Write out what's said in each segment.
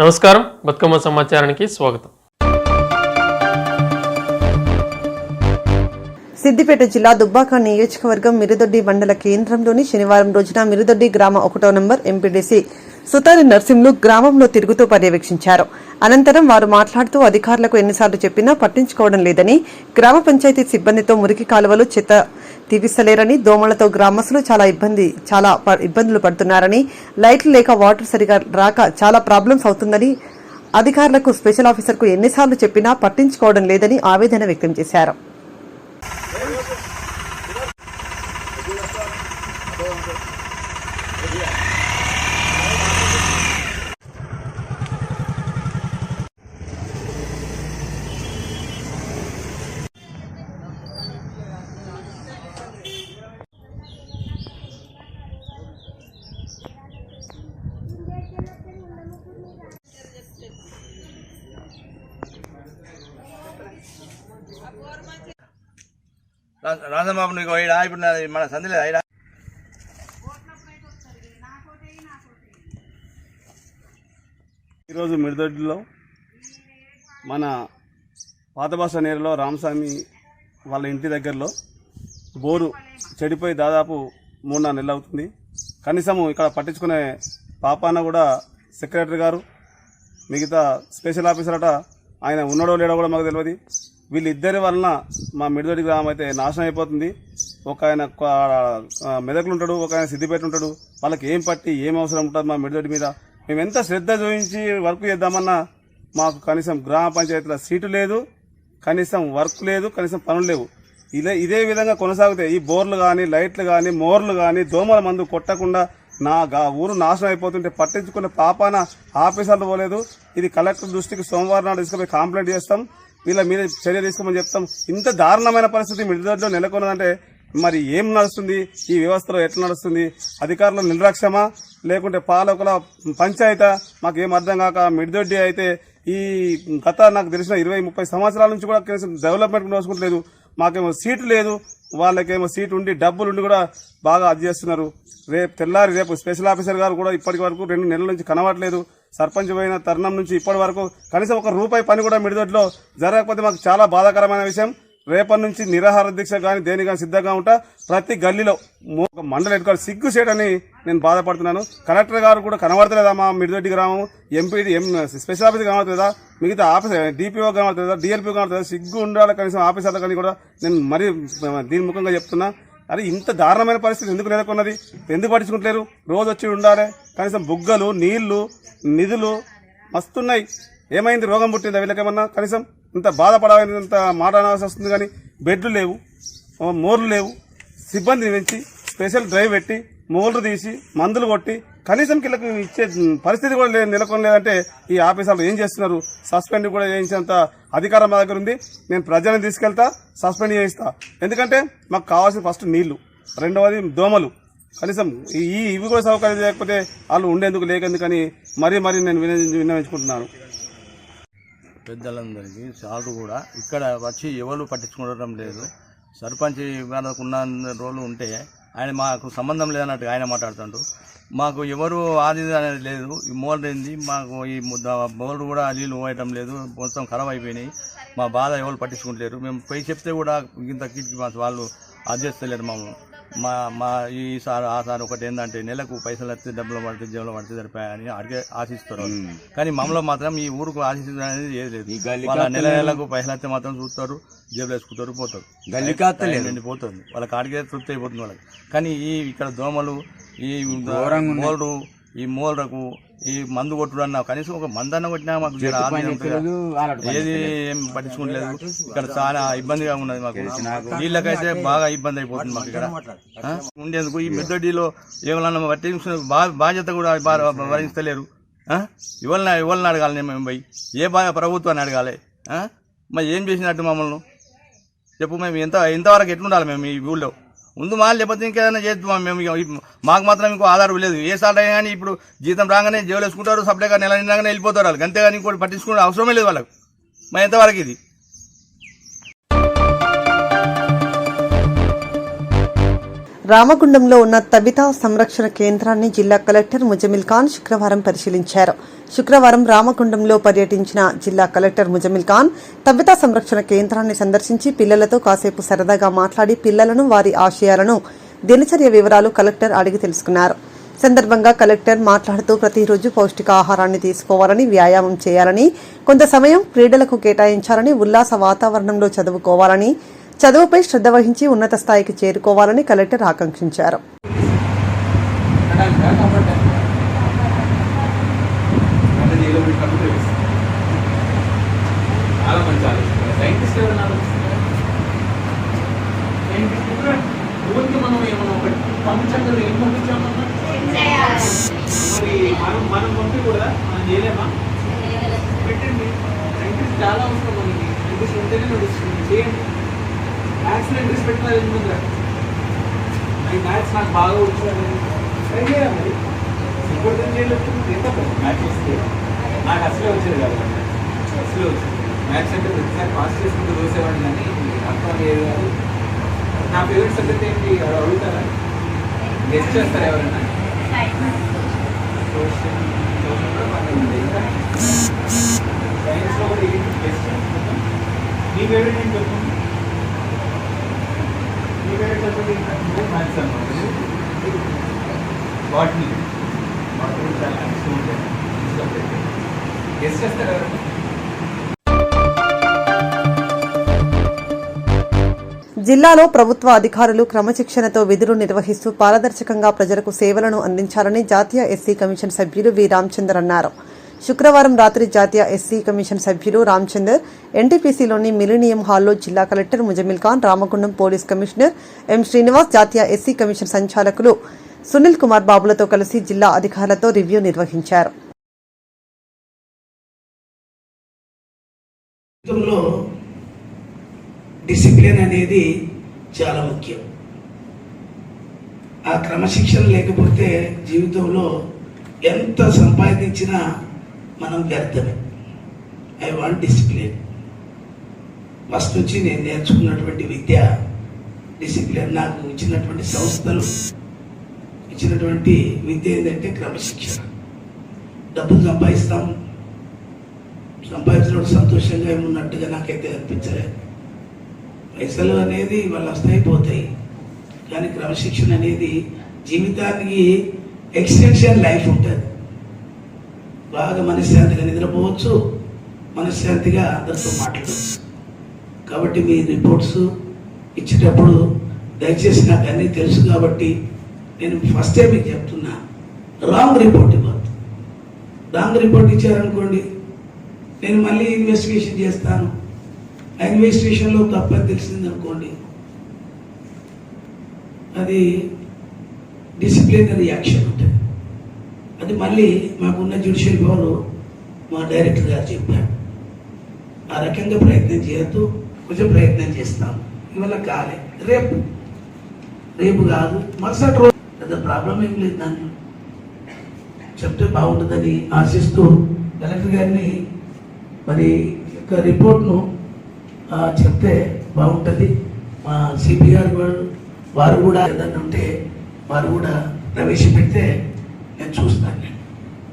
నమస్కారం, బతుకమ్మ సమాచారానికి స్వాగతం. సిద్దిపేట జిల్లా దుబ్బాక నియోజకవర్గం మిరుదొడ్డి మండల కేంద్రంలోని శనివారం రోజున మిరుదొడ్డి గ్రామ 1వ నంబర్ ఎంపీడీసీ సుతారి నర్సింహులు గ్రామంలో తిరుగుతూ పర్యవేక్షించారు. అనంతరం వారు మాట్లాడుతూ అధికారులకు ఎన్నిసార్లు చెప్పినా పట్టించుకోవడం లేదని, గ్రామ పంచాయతీ సిబ్బందితో మురికి కాలువలు చెత్త తీవిస్తలేరని, దోమలతో గ్రామస్తులు చాలా ఇబ్బందులు పడుతున్నారని, లైట్లు లేక వాటర్ సరిగా రాక చాలా ప్రాబ్లమ్స్ అవుతుందని, అధికారులకు స్పెషల్ ఆఫీసర్కు ఎన్నిసార్లు చెప్పినా పట్టించుకోవడం లేదని ఆవేదన వ్యక్తం చేశారు. రాజబాబు నీకు ఇప్పుడు మన సంధిలో ఈరోజు మిరుదొడ్డిలో మన పాత బస్ నేరులో రామస్వామి వాళ్ళ ఇంటి దగ్గరలో బోరు చెడిపోయి దాదాపు 3-4 నెలలు అవుతుంది. కనీసము ఇక్కడ పట్టించుకునే పాపాన కూడా సెక్రటరీ గారు, మిగతా స్పెషల్ ఆఫీసర్ అట ఆయన ఉన్నాడో లేడో కూడా మాకు తెలియదు. వీళ్ళిద్దరి వలన మా మిరుదొడ్డి గ్రామం అయితే నాశనం అయిపోతుంది. ఒక ఆయన మెదకులు ఉంటాడు, ఒక ఆయన సిద్దిపేట ఉంటాడు. వాళ్ళకి ఏం పట్టి ఏం అవసరం ఉంటుంది మా మిరుదొడ్డి మీద. మేము ఎంత శ్రద్ధ చూపించి వర్క్ చేద్దామన్నా మాకు కనీసం గ్రామ పంచాయతీలో సీటు లేదు, కనీసం వర్క్ లేదు, కనీసం పనులు లేవు. ఇదే విధంగా కొనసాగితే ఈ బోర్లు కానీ, లైట్లు కానీ, మోర్లు కానీ దోమల మందు కొట్టకుండా ఊరు నాశనం అయిపోతుంటే పట్టించుకునే పాపాన ఆఫీసర్లు పోలేదు. ఇది కలెక్టర్ దృష్టికి సోమవారం నాడు తీసుకుపోయి కంప్లైంట్ చేస్తాం, వీళ్ళ మీద చర్య తీసుకోమని చెప్తాం. ఇంత దారుణమైన పరిస్థితి మిరుదొడ్డిలో నెలకొన్నదంటే మరి ఏం నడుస్తుంది, ఈ వ్యవస్థలో ఎట్లా నడుస్తుంది? అధికారుల నిర్లక్ష్యమా లేకుంటే పాలకుల పంచాయతా మాకేం అర్థం కాక మిరుదొడ్డి అయితే ఈ గత నాకు తెలిసిన 20-30 సంవత్సరాల నుంచి కూడా కనీసం డెవలప్మెంట్ నోచుకుంటలేదు. మాకేమో సీటు లేదు, వాళ్ళకేమో సీటు ఉండి డబ్బులు ఉండి కూడా బాగా అది చేస్తున్నారు. రేపు స్పెషల్ ఆఫీసర్ గారు కూడా ఇప్పటి వరకు 2 నెలల నుంచి కనబడలేదు. సర్పంచ్ పోయిన తరుణం నుంచి ఇప్పటి వరకు కనీసం ₹1 పని కూడా మిరుదొడ్డిలో జరగకపోతే మాకు చాలా బాధాకరమైన విషయం. రేపటి నుంచి నిరాహార దీక్ష కానీ దేని కానీ సిద్ధంగా ఉంటా. ప్రతి గల్లీలో మండల ఎన్నికలు సిగ్గు చేయడని నేను బాధపడుతున్నాను. కలెక్టర్ గారు కూడా కనబడతలేదా మా మిరుదొడ్డి గ్రామం? స్పెషల్ ఆఫీసర్ కనబడతలేదా? మిగతా ఆఫీసర్ డిపిఓ కనబడతలేదా? డిఎల్పీ కనబడతలేదా? సిగ్గు ఉండాలి కనీసం ఆఫీసర్లకని కూడా నేను మరీ దీని ముఖంగా చెప్తున్నా. అరే ఇంత దారుణమైన పరిస్థితి ఎందుకు నెలకొన్నది? ఎందుకు పట్టించుకుంటలేరు? రోజు వచ్చి ఉండాలి. కనీసం బుగ్గలు, నీళ్లు, నిధులు మస్తున్నాయి. ఏమైంది? రోగం పుట్టిందా వీళ్ళకేమన్నా? కనీసం ఇంత బాధపడాలంత మాట అనాల్సి వస్తుంది. కానీ బెడ్లు లేవు, మోర్లు లేవు, సిబ్బందిని పెంచి స్పెషల్ డ్రైవ్ పెట్టి మోర్లు తీసి మందులు కొట్టి కనీసం వీళ్ళకి ఇచ్చే పరిస్థితి కూడా నెలకొనలేదంటే ఈ ఆఫీసర్లు ఏం చేస్తున్నారు? సస్పెండ్ కూడా చేయించేంత అధికారం మా దగ్గర ఉంది. నేను ప్రజలను తీసుకెళ్తా, సస్పెండ్ చేయిస్తా. ఎందుకంటే మాకు కావాల్సిన ఫస్ట్ నీళ్లు, రెండవది దోమలు. కనీసం ఇవి కూడా సౌకర్యం చేయకపోతే వాళ్ళు ఉండేందుకు లేకెందుకని మరీ నేను విన్నవించుకుంటున్నాను. పెద్దలందరికీ సార్లు కూడా ఇక్కడ వచ్చి ఎవరు పట్టించుకోవడం లేదు. సర్పంచ్ మనకు ఉన్న రోజులు ఉంటే ఆయన మాకు సంబంధం లేదన్నట్టు ఆయన మాట్లాడుతుంటూ మాకు ఎవరు ఆది అనేది లేదు. ఈ మోల్డ్ ఏంది, మాకు ఈ బోర్డు కూడా నీళ్ళు పోయటం లేదు, మొత్తం ఖరాబ్ అయిపోయినాయి. మా బాధ ఎవరు పట్టించుకుంటలేరు. మేము పోయి చెప్తే కూడా ఇంత కిటికీ వాళ్ళు అది చేస్తలేరు. మా ఈ సార్ ఆ సార్ ఒకటి ఏంటంటే నెలకు పైసలు వస్తే డబ్బులు పడితే జేబులో పడితే సరిపోయాయని అడిగే ఆశిస్తారు. కానీ మమ్మల్ని మాత్రం ఈ ఊరుకు ఆశించడం అనేది ఏది లేదు. వాళ్ళ నెలకు పైసలు వస్తే మాత్రం చూస్తారు, జేబులు వేసుకుంటారు, పోతారు, పోతుంది. వాళ్ళకి ఆడికే తృప్తి అయిపోతుంది వాళ్ళకి. కానీ ఇక్కడ దోమలు, ఈ మోల్డు, ఈ మోల్రకు ఈ మందు కొట్టుడన్నా కనీసం ఒక మందన్న కొట్టినా మాకు ఏది ఏం పట్టించుకోలేదు. ఇక్కడ చాలా ఇబ్బందిగా ఉన్నది మాకు. నీళ్ళకైతే బాగా ఇబ్బంది అయిపోతుంది మాకు ఇక్కడ ఉండేందుకు. ఈ మిరుదొడ్డిలో ఏమన్నా పట్టించుకునే బాధ్యత కూడా భరించలేరు. ఇవాళని అడగాలి మేము పోయి, ఏ ప్రభుత్వాన్ని అడగాలి? మరి ఏం చేసినట్టు మమ్మల్ని చెప్పు. మేము ఎంతవరకు ఎట్లుండాలి మేము ఈ ఊళ్ళో? ముందు మాలు లేకపోతే ఇంకేదైనా చేద్దాం. మేము మాకు మాత్రం ఇంకో ఆధారం లేదు. ఏ సార్ అయినా కానీ ఇప్పుడు జీతం రాగానే జేబులు వేసుకుంటారు, సప్లైగా నెల నిండాగానే వెళ్ళిపోతారు వాళ్ళు. అంతేగాని ఇంకోటి పట్టించుకునే అవసరమే లేదు వాళ్ళకు. మరి ఎంతవరకు ఇది? రామగుండంలో ఉన్న తబితా సంరక్షణ కేంద్రాన్ని జిల్లా కలెక్టర్ ముజమిల్ ఖాన్ శుక్రవారం పరిశీలించారు. శుక్రవారం రామగుండంలో పర్యటించిన జిల్లా కలెక్టర్ ముజమిల్ ఖాన్ తబితా సంరక్షణ కేంద్రాన్ని సందర్శించి పిల్లలతో కాసేపు సరదాగా మాట్లాడి పిల్లలను వారి ఆశయాలను దినచర్య వివరాలు కలెక్టర్ అడిగి తెలుసుకున్నారు. సందర్భంగా కలెక్టర్ మాట్లాడుతూ ప్రతిరోజు పౌష్టికాహారాన్ని తీసుకోవాలని, వ్యాయామం చేయాలని, కొంత సమయం క్రీడలకు కేటాయించాలని, ఉల్లాస వాతావరణంలో చదువుకోవాలని, చదువుపై శ్రద్ధ వహించి ఉన్నత స్థాయికి చేరుకోవాలని కలెక్టర్ ఆకాంక్షించారు. మనం పంపి కూడా మనం చేయలేమా? పెట్టండి. సైంటిస్ట్ చాలా అవసరం మనకి. సైంటిస్ట్ ఉంటేనే నడుస్తుంది. చేయండి. మ్యాథ్స్లో ఇంట్రెస్ట్ పెట్టాలి. ఎందుకు మ్యాథ్స్ నాకు బాగా వచ్చాను ట్రై చేయాలి. మరి ఇప్పుడు చేయలేదు. ఎంత మ్యాథ్స్ వస్తే నాకు అసలే వచ్చేది కాదు. అసలే వచ్చింది మ్యాథ్స్ అంటే ప్రతిసారి పాస్ చేసుకుంటూ చూసేవాడిని కానీ అర్థం లేదు కాదు. నా ఫేవరెట్ సబ్జెక్ట్ ఏంటి అడుగుతారా? గెస్ట్ చేస్తారా ఎవరైనా? సైన్స్లో కూడా ఏంటి గెస్ట్ చేస్తాం. మీ ఫేవరెట్ ఏంటి చెప్పండి. మీ ఫేవరెట్ సబ్జెక్ట్ ఏంటంటే మ్యాథ్స్ అన్నమాట. బాటనీ చాలా ఇష్టం ఉంటుంది. గెస్ట్ చేస్తారా ఎవరైనా? జిల్లాలో ప్రభుత్వ అధికారులు క్రమశిక్షణతో విధులు నిర్వహిస్తూ పారదర్శకంగా ప్రజలకు సేవలను అందించాలని జాతీయ ఎస్సీ కమిషన్ సభ్యులు వి రామచందర్ అన్నారు. శుక్రవారం రాత్రి జాతీయ ఎస్సీ కమిషన్ సభ్యులు రామచందర్ ఎన్టీపీసీలోని మిలీనియం హాల్లో జిల్లా collector Muzammil Khan, Ramagundam police commissioner M Srinivas, జాతీయ ఎస్సీ కమిషన్ సంచాలకులు సునీల్ కుమార్ బాబులతో కలిసి జిల్లా అధికారులతో రివ్యూ నిర్వహించారు. డిసిప్లిన్ అనేది చాలా ముఖ్యం. ఆ క్రమశిక్షణ లేకపోతే జీవితంలో ఎంత సంపాదించినా మనం వ్యర్థమే. I want discipline. ఫస్ట్ నుంచి నేను నేర్చుకున్నటువంటి విద్య డిసిప్లిన్. నాకు ఇచ్చినటువంటి సంస్థలు ఇచ్చినటువంటి విద్య ఏంటంటే క్రమశిక్షణ. డబ్బులు సంపాదించడం సంతోషంగా ఏమున్నట్టుగా నాకైతే అనిపించలేదు. పైసలు అనేది వాళ్ళు వస్తాయి పోతాయి, కానీ క్రమశిక్షణ అనేది జీవితానికి ఎక్స్టెన్షన్ లైఫ్ ఉంటుంది. బాగా మనశ్శాంతిగా నిద్రపోవచ్చు, మనశ్శాంతిగా అందరితో మాట్లాడవచ్చు. కాబట్టి మీ రిపోర్ట్స్ ఇచ్చేటప్పుడు దయచేసి నాకు అన్నీ తెలుసు కాబట్టి నేను ఫస్టే మీకు చెప్తున్నా, రాంగ్ రిపోర్ట్ ఇవ్వద్దు. రాంగ్ రిపోర్ట్ ఇచ్చారనుకోండి, నేను మళ్ళీ ఇన్వెస్టిగేషన్ చేస్తాను. ఆ ఇన్వెస్టిగేషన్లో తప్పని తెలిసిందనుకోండి, అది డిసిప్లినరీ యాక్షన్ ఉంటుంది. అది మళ్ళీ మాకున్న జ్యుడిషియల్ పవర్ మా డైరెక్టర్ గారు చెప్పారు. ఆ రకంగా ప్రయత్నం చేయొద్దు, కొంచెం ప్రయత్నం చేస్తాం. ఇవాళ కాలే, రేపు కాదు మరుసటి రోజు పెద్ద ప్రాబ్లం ఏం లేదు. దాన్ని చెప్తే బాగుంటుందని ఆశిస్తూ కలెక్టర్ గారిని మరి యొక్క రిపోర్ట్ను చెప్తే బాగుంటుంది. మా సిపి గారు వారు కూడా ఏదన్నా ఉంటే వారు కూడా ప్రవేశపెడితే నేను చూస్తాను.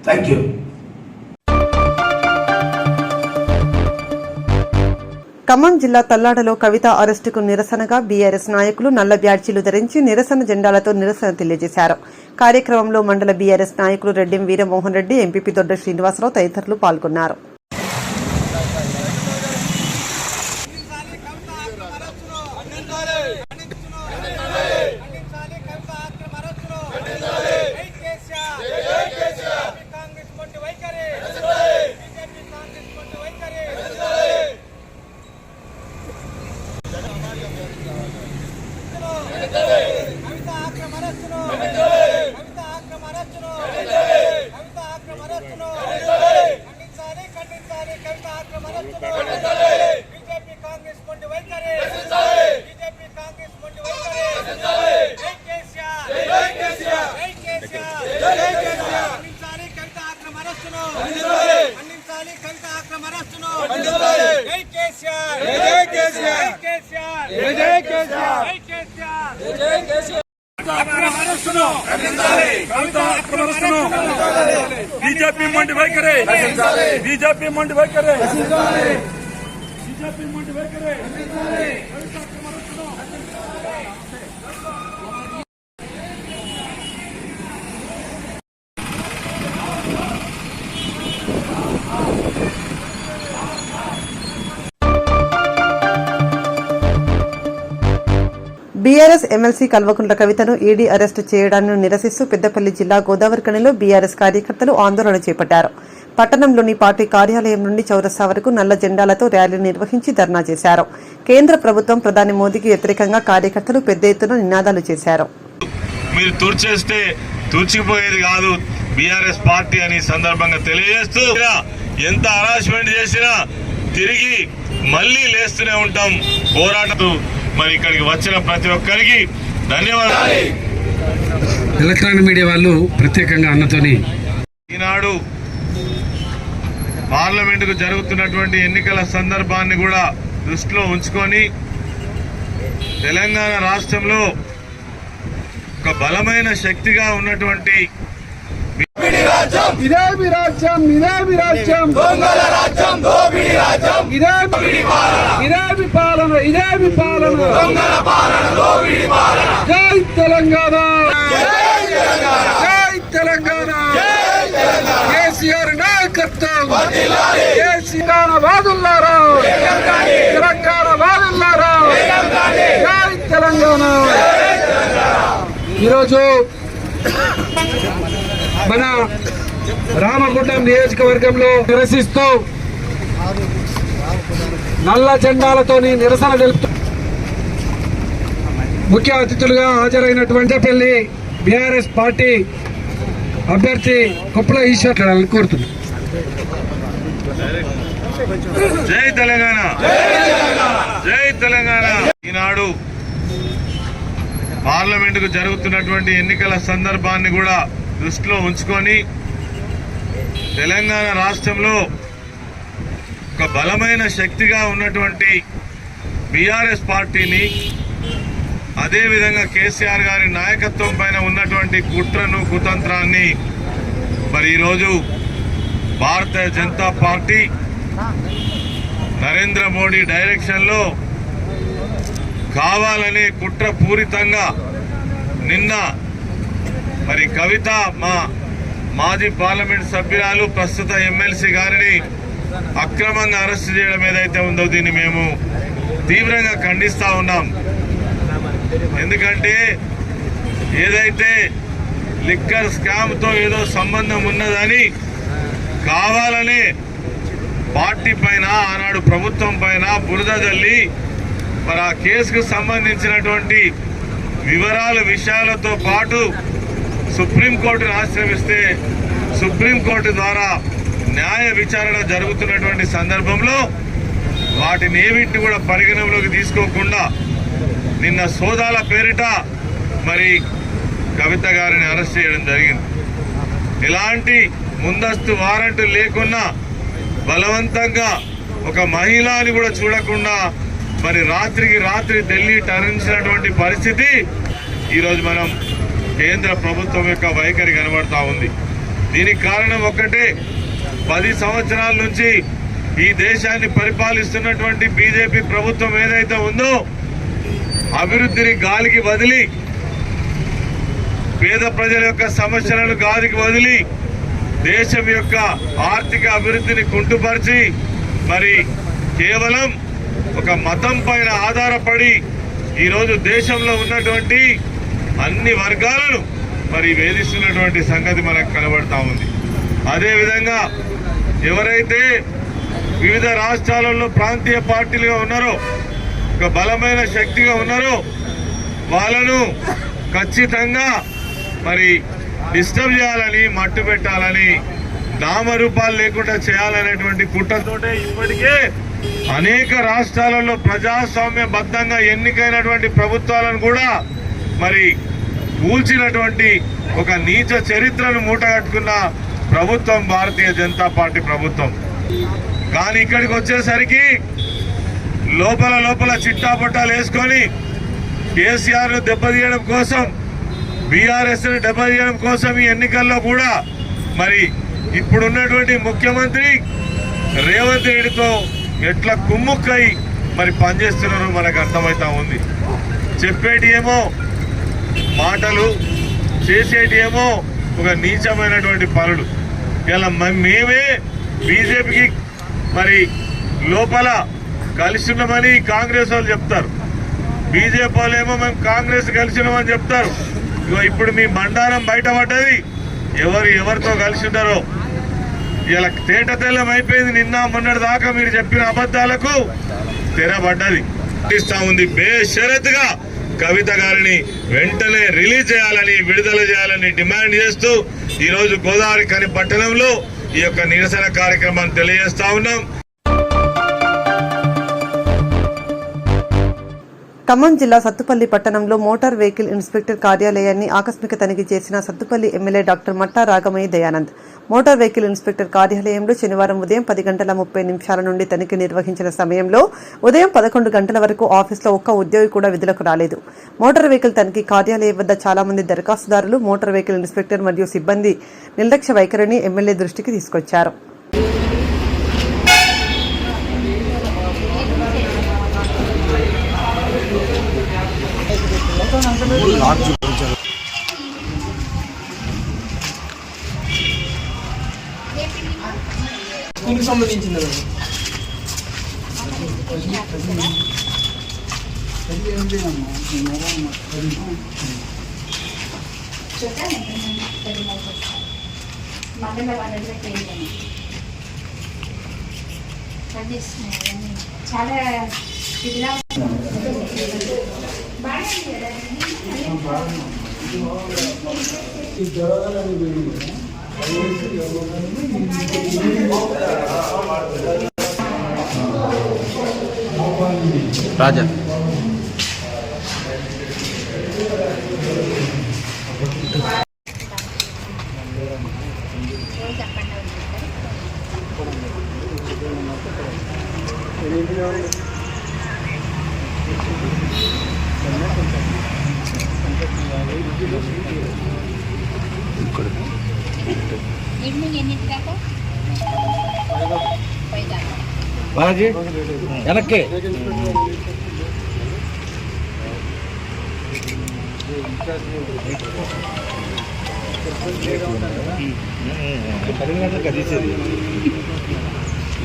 Thank you. ఖమ్మం జిల్లా తల్లాడలో కవిత అరెస్టుకు నిరసనగా బీఆర్ఎస్ నాయకులు నల్ల బ్యాడ్జీలు ధరించి నిరసన జెండాలతో నిరసన తెలియజేశారు. కార్యక్రమంలో మండల బీఆర్ఎస్ నాయకులు రెడ్డిం వీరమోహన్ రెడ్డి, ఎంపీపీ దొడ్డ శ్రీనివాసరావు తదితరులు పాల్గొన్నారు. ఖండించాలి. కవిత అక్రమ అరెస్టును బీజేపీ మొండి వైఖరి, బీజేపీ మొండి వైఖరి, బీజేపీ మొండి వైఖరి. బీఆర్ఎస్ ఎమ్మెల్సీ కల్వకుంట్ల కవితను ఈడీ అరెస్టు చేయడాన్ని నిరసిస్తూ పెద్దపల్లి జిల్లా గోదావరిఖనిలో బీఆర్ఎస్ కార్యకర్తలు ఆందోళన చేపట్టారు. పట్టణంలోని పార్టీ కార్యాలయం నుండి చౌరస్తా వరకు నల్ల జెండాలతో ర్యాలీ నిర్వహించి ధర్నా చేశారు. కేంద్ర ప్రభుత్వం ప్రధాని మోదీకి వ్యతిరేకంగా కార్యకర్తలు పెద్ద ఎత్తున నినాదాలు చేశారు. మీరు తుడిచేస్తే తుడిచిపోయేది కాదు బీఆర్ఎస్ పార్టీ అని సందర్భంగా తెలియజేస్తూ, ఎంత హరాస్మెంట్ చేసినా తిరిగి మళ్లీ లేస్తూనే ఉంటాం పోరాటం. మరి ఇక్కడికి వచ్చిన ప్రతి ఒక్కరికి ధన్యవాదాలు. ఎలక్ట్రానిక్ మీడియా వాళ్ళు ప్రత్యేకంగా అన్నతోని ఈనాడు పార్లమెంటుకు జరుగుతున్నటువంటి ఎన్నికల సందర్భాన్ని కూడా దృష్టిలో ఉంచుకొని తెలంగాణ రాష్ట్రంలో ఒక బలమైన శక్తిగా ఉన్నటువంటి ఇదే మీ రాజ్యం, ఇదే మీ రాజ్యం, దొంగల రాజ్యం, దోపిడీ రాజ్యం, ఇదే మీ పాలన, ఇదే మీ పాలన, దొంగల పాలన, దోపిడీ పాలన. జై తెలంగాణ, జై తెలంగాణ, కేసీఆర్ నాయకత్వం, కేసీఆర్ వాదుల్లారా, తెలంగాణ వాదుల్లారా, జై తెలంగాణ. ఈరోజు మన రామగుండం నియోజకవర్గంలో నిరసిస్తూ నల్ల జెండాలతోని నిరసన తెలుపుతూ ముఖ్య అతిథులుగా హాజరైనటువంటి పెళ్లి బీఆర్ఎస్ పార్టీ అభ్యర్థి కొప్పుల ఈశ్వర్ కోరుతుంది. జై తెలంగాణ, జై తెలంగాణ. ఈనాడు పార్లమెంటుకు జరుగుతున్నటువంటి ఎన్నికల సందర్భాన్ని కూడా దృష్టిలో ఉంచుకొని తెలంగాణ రాష్ట్రంలో ఒక బలమైన శక్తిగా ఉన్నటువంటి బీఆర్ఎస్ పార్టీని, అదేవిధంగా కేసీఆర్ గారి నాయకత్వం పైన ఉన్నటువంటి కుట్రను కుతంత్రాన్ని మరి ఈరోజు భారతీయ జనతా పార్టీ నరేంద్ర మోడీ డైరెక్షన్లో కావాలనే కుట్రపూరితంగా నిన్న మరి కవిత మా మాజీ పార్లమెంట్ సభ్యురాలు ప్రస్తుత ఎమ్మెల్సీ గారిని అక్రమంగా అరెస్టు చేయడం ఏదైతే ఉందో దీన్ని మేము తీవ్రంగా ఖండిస్తా ఉన్నాం. ఎందుకంటే ఏదైతే లిక్కర్ స్కామ్తో ఏదో సంబంధం ఉన్నదని కావాలనే పార్టీ పైన, ఆనాడు ప్రభుత్వం పైన బురద జల్లి మరి ఆ కేసుకు సంబంధించినటువంటి విషయాలతో పాటు సుప్రీంకోర్టును ఆశ్రయిస్తే సుప్రీంకోర్టు ద్వారా న్యాయ విచారణ జరుగుతున్నటువంటి సందర్భంలో వాటిని ఏమిటి కూడా పరిగణనలోకి తీసుకోకుండా నిన్న సోదాల పేరిట మరి కవిత గారిని అరెస్ట్ చేయడం జరిగింది. ఎలాంటి ముందస్తు వారెంట్ లేకున్నా బలవంతంగా ఒక మహిళని కూడా చూడకుండా మరి రాత్రికి రాత్రి ఢిల్లీ తరలించినటువంటి పరిస్థితి ఈరోజు మనం కేంద్ర ప్రభుత్వం యొక్క వైఖరి కనబడతా ఉంది. దీనికి కారణం ఒక్కటే, 10 సంవత్సరాల నుంచి ఈ దేశాన్ని పరిపాలిస్తున్నటువంటి బీజేపీ ప్రభుత్వం ఏదైతే ఉందో అభివృద్ధిని గాలికి వదిలి, పేద ప్రజల యొక్క సమస్యలను గాలికి వదిలి, దేశం యొక్క ఆర్థిక అభివృద్ధిని కుంటుపరిచి మరి కేవలం ఒక మతం పైన ఆధారపడి ఈరోజు దేశంలో ఉన్నటువంటి అన్ని వర్గాలను మరి వేధిస్తున్నటువంటి సంగతి మనకు కనబడతా ఉంది. అదేవిధంగా ఎవరైతే వివిధ రాష్ట్రాలలో ప్రాంతీయ పార్టీలుగా ఉన్నారో, ఒక బలమైన శక్తిగా ఉన్నారో వాళ్ళను ఖచ్చితంగా మరి డిస్టర్బ్ చేయాలని, మట్టు పెట్టాలని, నామరూపాలు లేకుండా చేయాలనేటువంటి కుట్రతోటే ఇప్పటికే అనేక రాష్ట్రాలలో ప్రజాస్వామ్యబద్ధంగా ఎన్నికైనటువంటి ప్రభుత్వాలను కూడా మరి కూల్చినటువంటి ఒక నీచ చరిత్రను మూటగట్టుకున్న ప్రభుత్వం భారతీయ జనతా పార్టీ ప్రభుత్వం. కానీ ఇక్కడికి వచ్చేసరికి లోపల చిట్టాపట్టాలు వేసుకొని కేసీఆర్ను దెబ్బతీయడం కోసం బీఆర్ఎస్ దెబ్బ తీయడం కోసం ఈ ఎన్నికల్లో కూడా మరి ఇప్పుడున్నటువంటి ముఖ్యమంత్రి రేవంత్ రెడ్డితో ఎట్లా కుమ్ముక్కై మరి పనిచేస్తున్నారో మనకు అర్థమవుతా ఉంది. చెప్పేటి ఏమో మాటలు, చేసేటి ఏమో ఒక నీచమైనటువంటి పనులు. ఇలా మేమే బీజేపీకి మరి లోపల కలిసి ఉన్నామని కాంగ్రెస్ వాళ్ళు చెప్తారు, బీజేపీ వాళ్ళు ఏమో మేము కాంగ్రెస్ కలిసి ఉన్నామని చెప్తారు. ఇప్పుడు మీ బండారం బయటపడ్డది, ఎవరితో కలిసి ఉన్నారో ఇలా తేట తెల్లం అయిపోయింది. నిన్న మొన్నటి దాకా మీరు చెప్పిన అబద్ధాలకు తెరబడ్డది. ఇస్తా ఉంది. బేషరతుగా కవిత గారిని వెంటనే రిలీజ్ చేయాలని, విడుదల చేయాలని డిమాండ్ చేస్తూ ఈరోజు గోదావరి ఖని పట్టణంలో ఈ యొక్క నిరసన కార్యక్రమాన్ని తెలియజేస్తా ఉన్నాం. ఖమ్మం జిల్లా సత్తుపల్లి పట్టణంలో మోటార్ వెహికల్ ఇన్స్పెక్టర్ కార్యాలయాన్ని ఆకస్మిక తనిఖీ చేసిన Sathupalli MLA doctor Matta Ragamayya Dayanand. Motor vehicle inspector కార్యాలయంలో శనివారం ఉదయం 10:30 నుండి తనిఖీ నిర్వహించిన సమయంలో ఉదయం 11 గంటల వరకు ఆఫీసులో ఒక్క ఉద్యోగి కూడా విధులకు రాలేదు. మోటార్ వెహికల్ తనిఖీ కార్యాలయం వద్ద చాలా మంది దరఖాస్తుదారులు మోటార్ వెహికల్ ఇన్స్పెక్టర్ మరియు సిబ్బంది నిర్లక్ష్య వైఖరిని ఎమ్మెల్యే దృష్టికి తీసుకొచ్చారు. స్కూల్కి సంబంధించింది చాలా రాజా ఈవినింగ్ ఎన్నింటి దాకా బాలాజీ వెనక్కి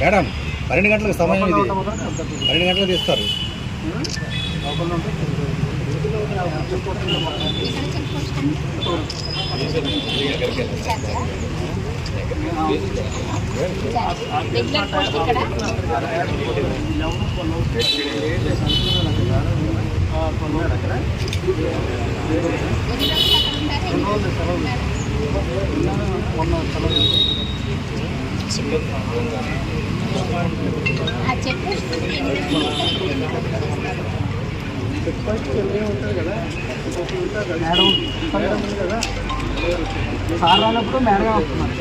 మేడం 12 గంటలకు సమయం ఇది, 12 గంటలకు తీస్తారు. రెగ్యులర్ పోస్ట్ ఇక్కడ సార్ రానప్పుడు మేడమే వస్తున్నారు.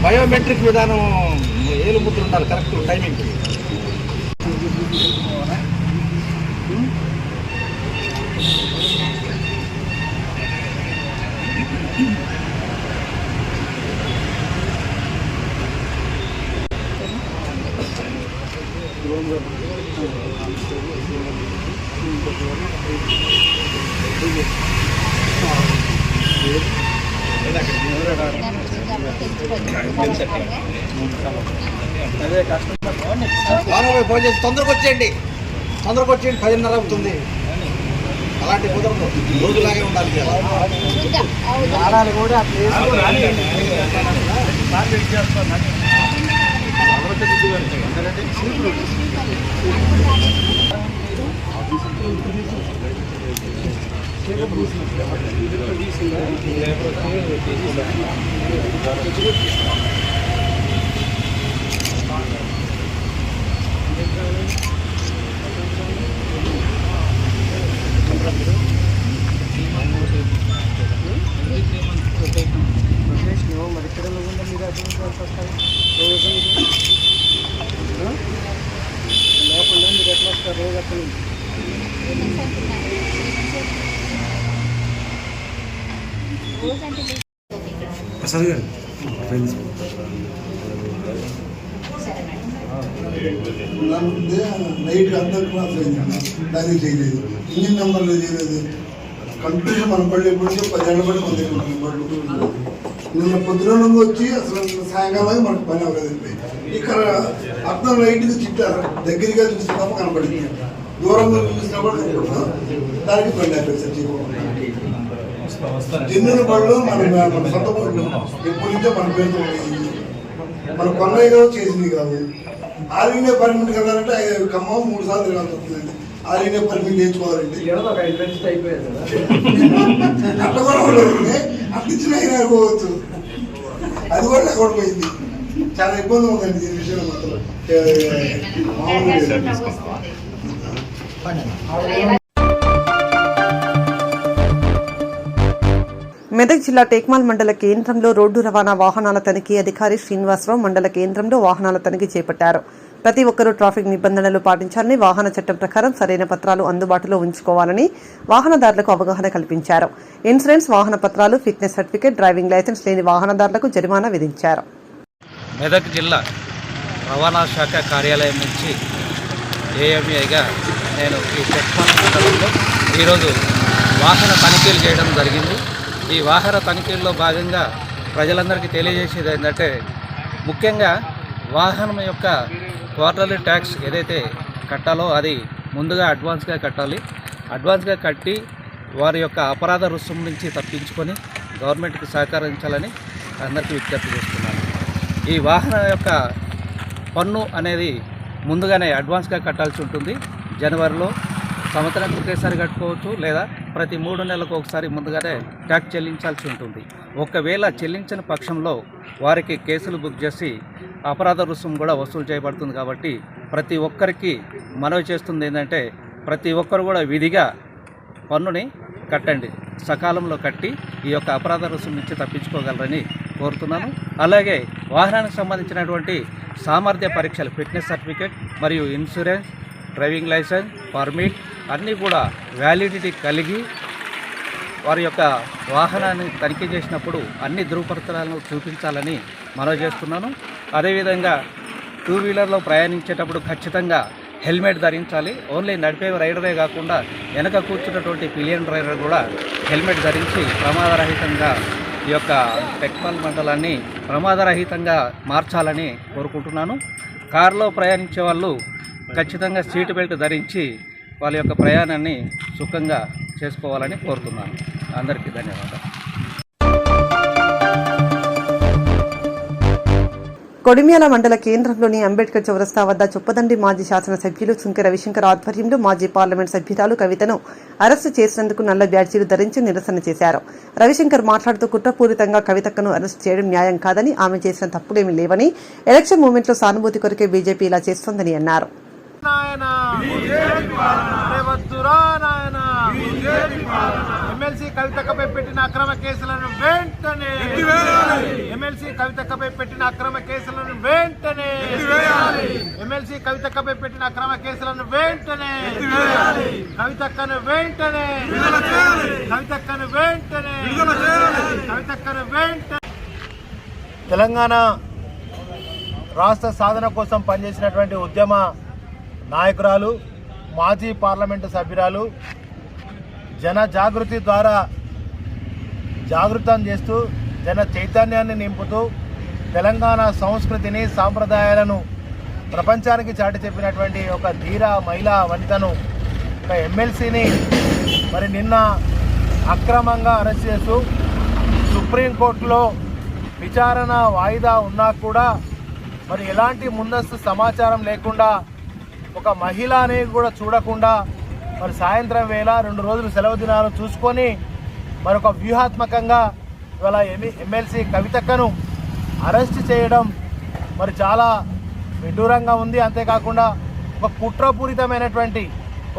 బయోమెట్రిక్ విధానం ఏలు ముద్ర ఉండాలి కరెక్ట్ టైమింగ్. తొందరగా వచ్చేయండి, 10:30 అవుతుంది. అలాంటి కుదరదు, రోజులాగే ఉండాలి. కూడా రోజంటే ప్రసాద్ గారు సరే మేడం. నా ముందే నైట్ అంతా క్లాస్ అయింది, దానికి చేయలేదు, ఇంజిన్ నెంబర్లో చేయలేదు. కంటిన్యూ మన బళ్ళు ఎప్పుడు 10 ఏళ్ళ బట్టి మన దగ్గర మన బళ్ళు నిన్న పొద్దున వచ్చి అసలు సాయంకాలం మనకు పని అవ్వలేదు. ఇక్కడ అర్థం లైట్గా చిట్టారు, దగ్గరగా చూసినామో కనపడింది, దూరంగా చూసినా కూడా కనపడదు. దానికి బండి అయిపోయింది సార్. జన్నుల బళ్ళు మన సొంత బళ్ళు ఎప్పటి నుంచో మన పేరుతో ఉండేది, మన కొన్నయ్య చేసింది కాదు. ఆర్మీనే పర్మిట్ కదాలంటే ఖమ్మం 3 సార్లు తిరగాల్సి వస్తుందండి. ఆర్మీనే పర్మిట్ చేయించుకోవాలండి. అట్లా కూడా ఉండదు, అట్లా ఇచ్చిన అయినా పోవచ్చు. అది కూడా అక్కడ పోయింది. చాలా ఇబ్బంది ఉందండి ఈ విషయంలో మాత్రం. మెదక్ జిల్లా టేక్మాల్ మండల కేంద్రంలో రోడ్డు రవాణా వాహనాల తనిఖీ అధికారి శ్రీనివాసరావు మండల కేంద్రంలో వాహనాల తనిఖీ చేపట్టారు. ప్రతి ఒక్కరూ ట్రాఫిక్ నిబంధనలు పాటించాలని, వాహన చట్టం ప్రకారం సరైన పత్రాలు అందుబాటులో ఉంచుకోవాలని వాహనదారులకు అవగాహన కల్పించారు. ఇన్సూరెన్స్, వాహన పత్రాలు, ఫిట్నెస్ సర్టిఫికేట్, డ్రైవింగ్ లైసెన్స్ లేని వాహనదారులకు జరిమానా విధించారు. మెదక్ జిల్లా రవాణా శాఖ కార్యాలయం నుంచి ఏఎంఐగా నేను ఈ టెక్మాల్ మండలంలో ఈరోజు వాహన తనిఖీలు చేయడం జరిగింది. ఈ వాహన తనిఖీల్లో భాగంగా ప్రజలందరికీ తెలియజేసేది ఏంటంటే, ముఖ్యంగా వాహనం యొక్క క్వార్టర్లీ ట్యాక్స్ ఏదైతే కట్టాలో అది ముందుగా అడ్వాన్స్గా కట్టాలి. అడ్వాన్స్గా కట్టి వారి యొక్క అపరాధ రుసుము నుంచి తప్పించుకొని గవర్నమెంట్కి సహకరించాలని అందరికీ విజ్ఞప్తి చేస్తున్నాను. ఈ వాహనం యొక్క పన్ను అనేది ముందుగానే అడ్వాన్స్గా కట్టాల్సి ఉంటుంది. జనవరిలో సంవత్సరానికి ఒకేసారి కట్టుకోవచ్చు, లేదా ప్రతి 3 నెలలకు ఒకసారి ముందుగానే ట్యాక్స్ చెల్లించాల్సి ఉంటుంది. ఒకవేళ చెల్లించిన పక్షంలో వారికి కేసులు బుక్ చేసి అపరాధ రుసుము కూడా వసూలు చేయబడుతుంది. కాబట్టి ప్రతి ఒక్కరికి మనవి చేస్తుంది ఏంటంటే, ప్రతి ఒక్కరు కూడా విధిగా పన్నుని కట్టండి, సకాలంలో కట్టి ఈ యొక్క అపరాధ రుసుము నుంచి తప్పించుకోగలరని కోరుతున్నాను. అలాగే వాహనానికి సంబంధించినటువంటి సామర్థ్య పరీక్షలు, ఫిట్నెస్ సర్టిఫికేట్ మరియు ఇన్సూరెన్స్, డ్రైవింగ్ లైసెన్స్, పర్మిట్ అన్నీ కూడా వ్యాలిడిటీ కలిగి వారి యొక్క వాహనాన్ని తనిఖీ చేసినప్పుడు అన్ని ధృవపత్రాలను చూపించాలని మనవి చేస్తున్నాను. అదేవిధంగా 2 వీలర్లో ప్రయాణించేటప్పుడు ఖచ్చితంగా హెల్మెట్ ధరించాలి. ఓన్లీ నడిపే రైడరే కాకుండా వెనక కూర్చున్నటువంటి పిలియన్ డ్రైవర్ కూడా హెల్మెట్ ధరించి ప్రమాదరహితంగా ఈ యొక్క టెక్మాల్ మండలాన్ని ప్రమాదరహితంగా మార్చాలని కోరుకుంటున్నాను. కారులో ప్రయాణించే వాళ్ళు ఖచ్చితంగా సీట్ బెల్ట్ ధరించి వాళ్ళ యొక్క ప్రయాణాన్ని సుఖంగా చేసుకోవాలని కోరుతున్నాను. అందరికీ ధన్యవాదాలు. కొడిమ్యాల మండల కేంద్రంలోని అంబేద్కర్ చౌరస్తా వద్ద చొప్పదండి మాజీ శాసనసభ్యులు సుంకె రవిశంకర్ ఆధ్వర్యంలో మాజీ పార్లమెంట్ సభ్యురాలు కవితను అరెస్టు చేసినందుకు నల్ల బ్యాడ్జీలు ధరించి నిరసన చేశారు. రవిశంకర్ మాట్లాడుతూ కుట్రపూరితంగా కవితను అరెస్టు చేయడం న్యాయం కాదని, ఆమె చేసిన తప్పులేమీ లేవని, ఎలక్షన్ మూమెంట్లో సానుభూతి కొరకే బీజేపీ ఇలా చేస్తోందని అన్నారు. ఎమ్మెల్సీ కవితకపై పెట్టిన అక్రమ కేసులను వెంటనే ఎమ్మెల్సీ కవితకపై పెట్టిన అక్రమ కేసులను వెంటనే ఎమ్మెల్సీ కవితకపై పెట్టిన అక్రమ కేసులను వెంటనే కవితక్కను వెంటనే కవితక్కను వెంటనే కవితక్కను వెంటనే. తెలంగాణ రాష్ట్ర సాధన కోసం పనిచేసినటువంటి ఉద్యమ నాయకురాలు, మాజీ పార్లమెంటు సభ్యురాలు, జన జాగృతి ద్వారా జాగృతం చేస్తూ జన చైతన్యాన్ని నింపుతూ తెలంగాణ సంస్కృతిని, సాంప్రదాయాలను ప్రపంచానికి చాటి చెప్పినటువంటి ఒక ధీర మహిళా వనితను, ఒక ఎమ్మెల్సీని మరి నిన్న అక్రమంగా అరెస్ట్ చేస్తూ సుప్రీంకోర్టులో విచారణ వాయిదా ఉన్నా కూడా మరి ఎలాంటి ముందస్తు సమాచారం లేకుండా, ఒక మహిళ అనేది కూడా చూడకుండా మరి సాయంత్రం వేళ 2 రోజులు సెలవు దినాలు చూసుకొని మరొక వ్యూహాత్మకంగా ఇవాళ ఎమ్మెల్సీ కవితక్కను అరెస్ట్ చేయడం మరి చాలా విడ్డూరంగా ఉంది. అంతేకాకుండా ఒక కుట్రపూరితమైనటువంటి,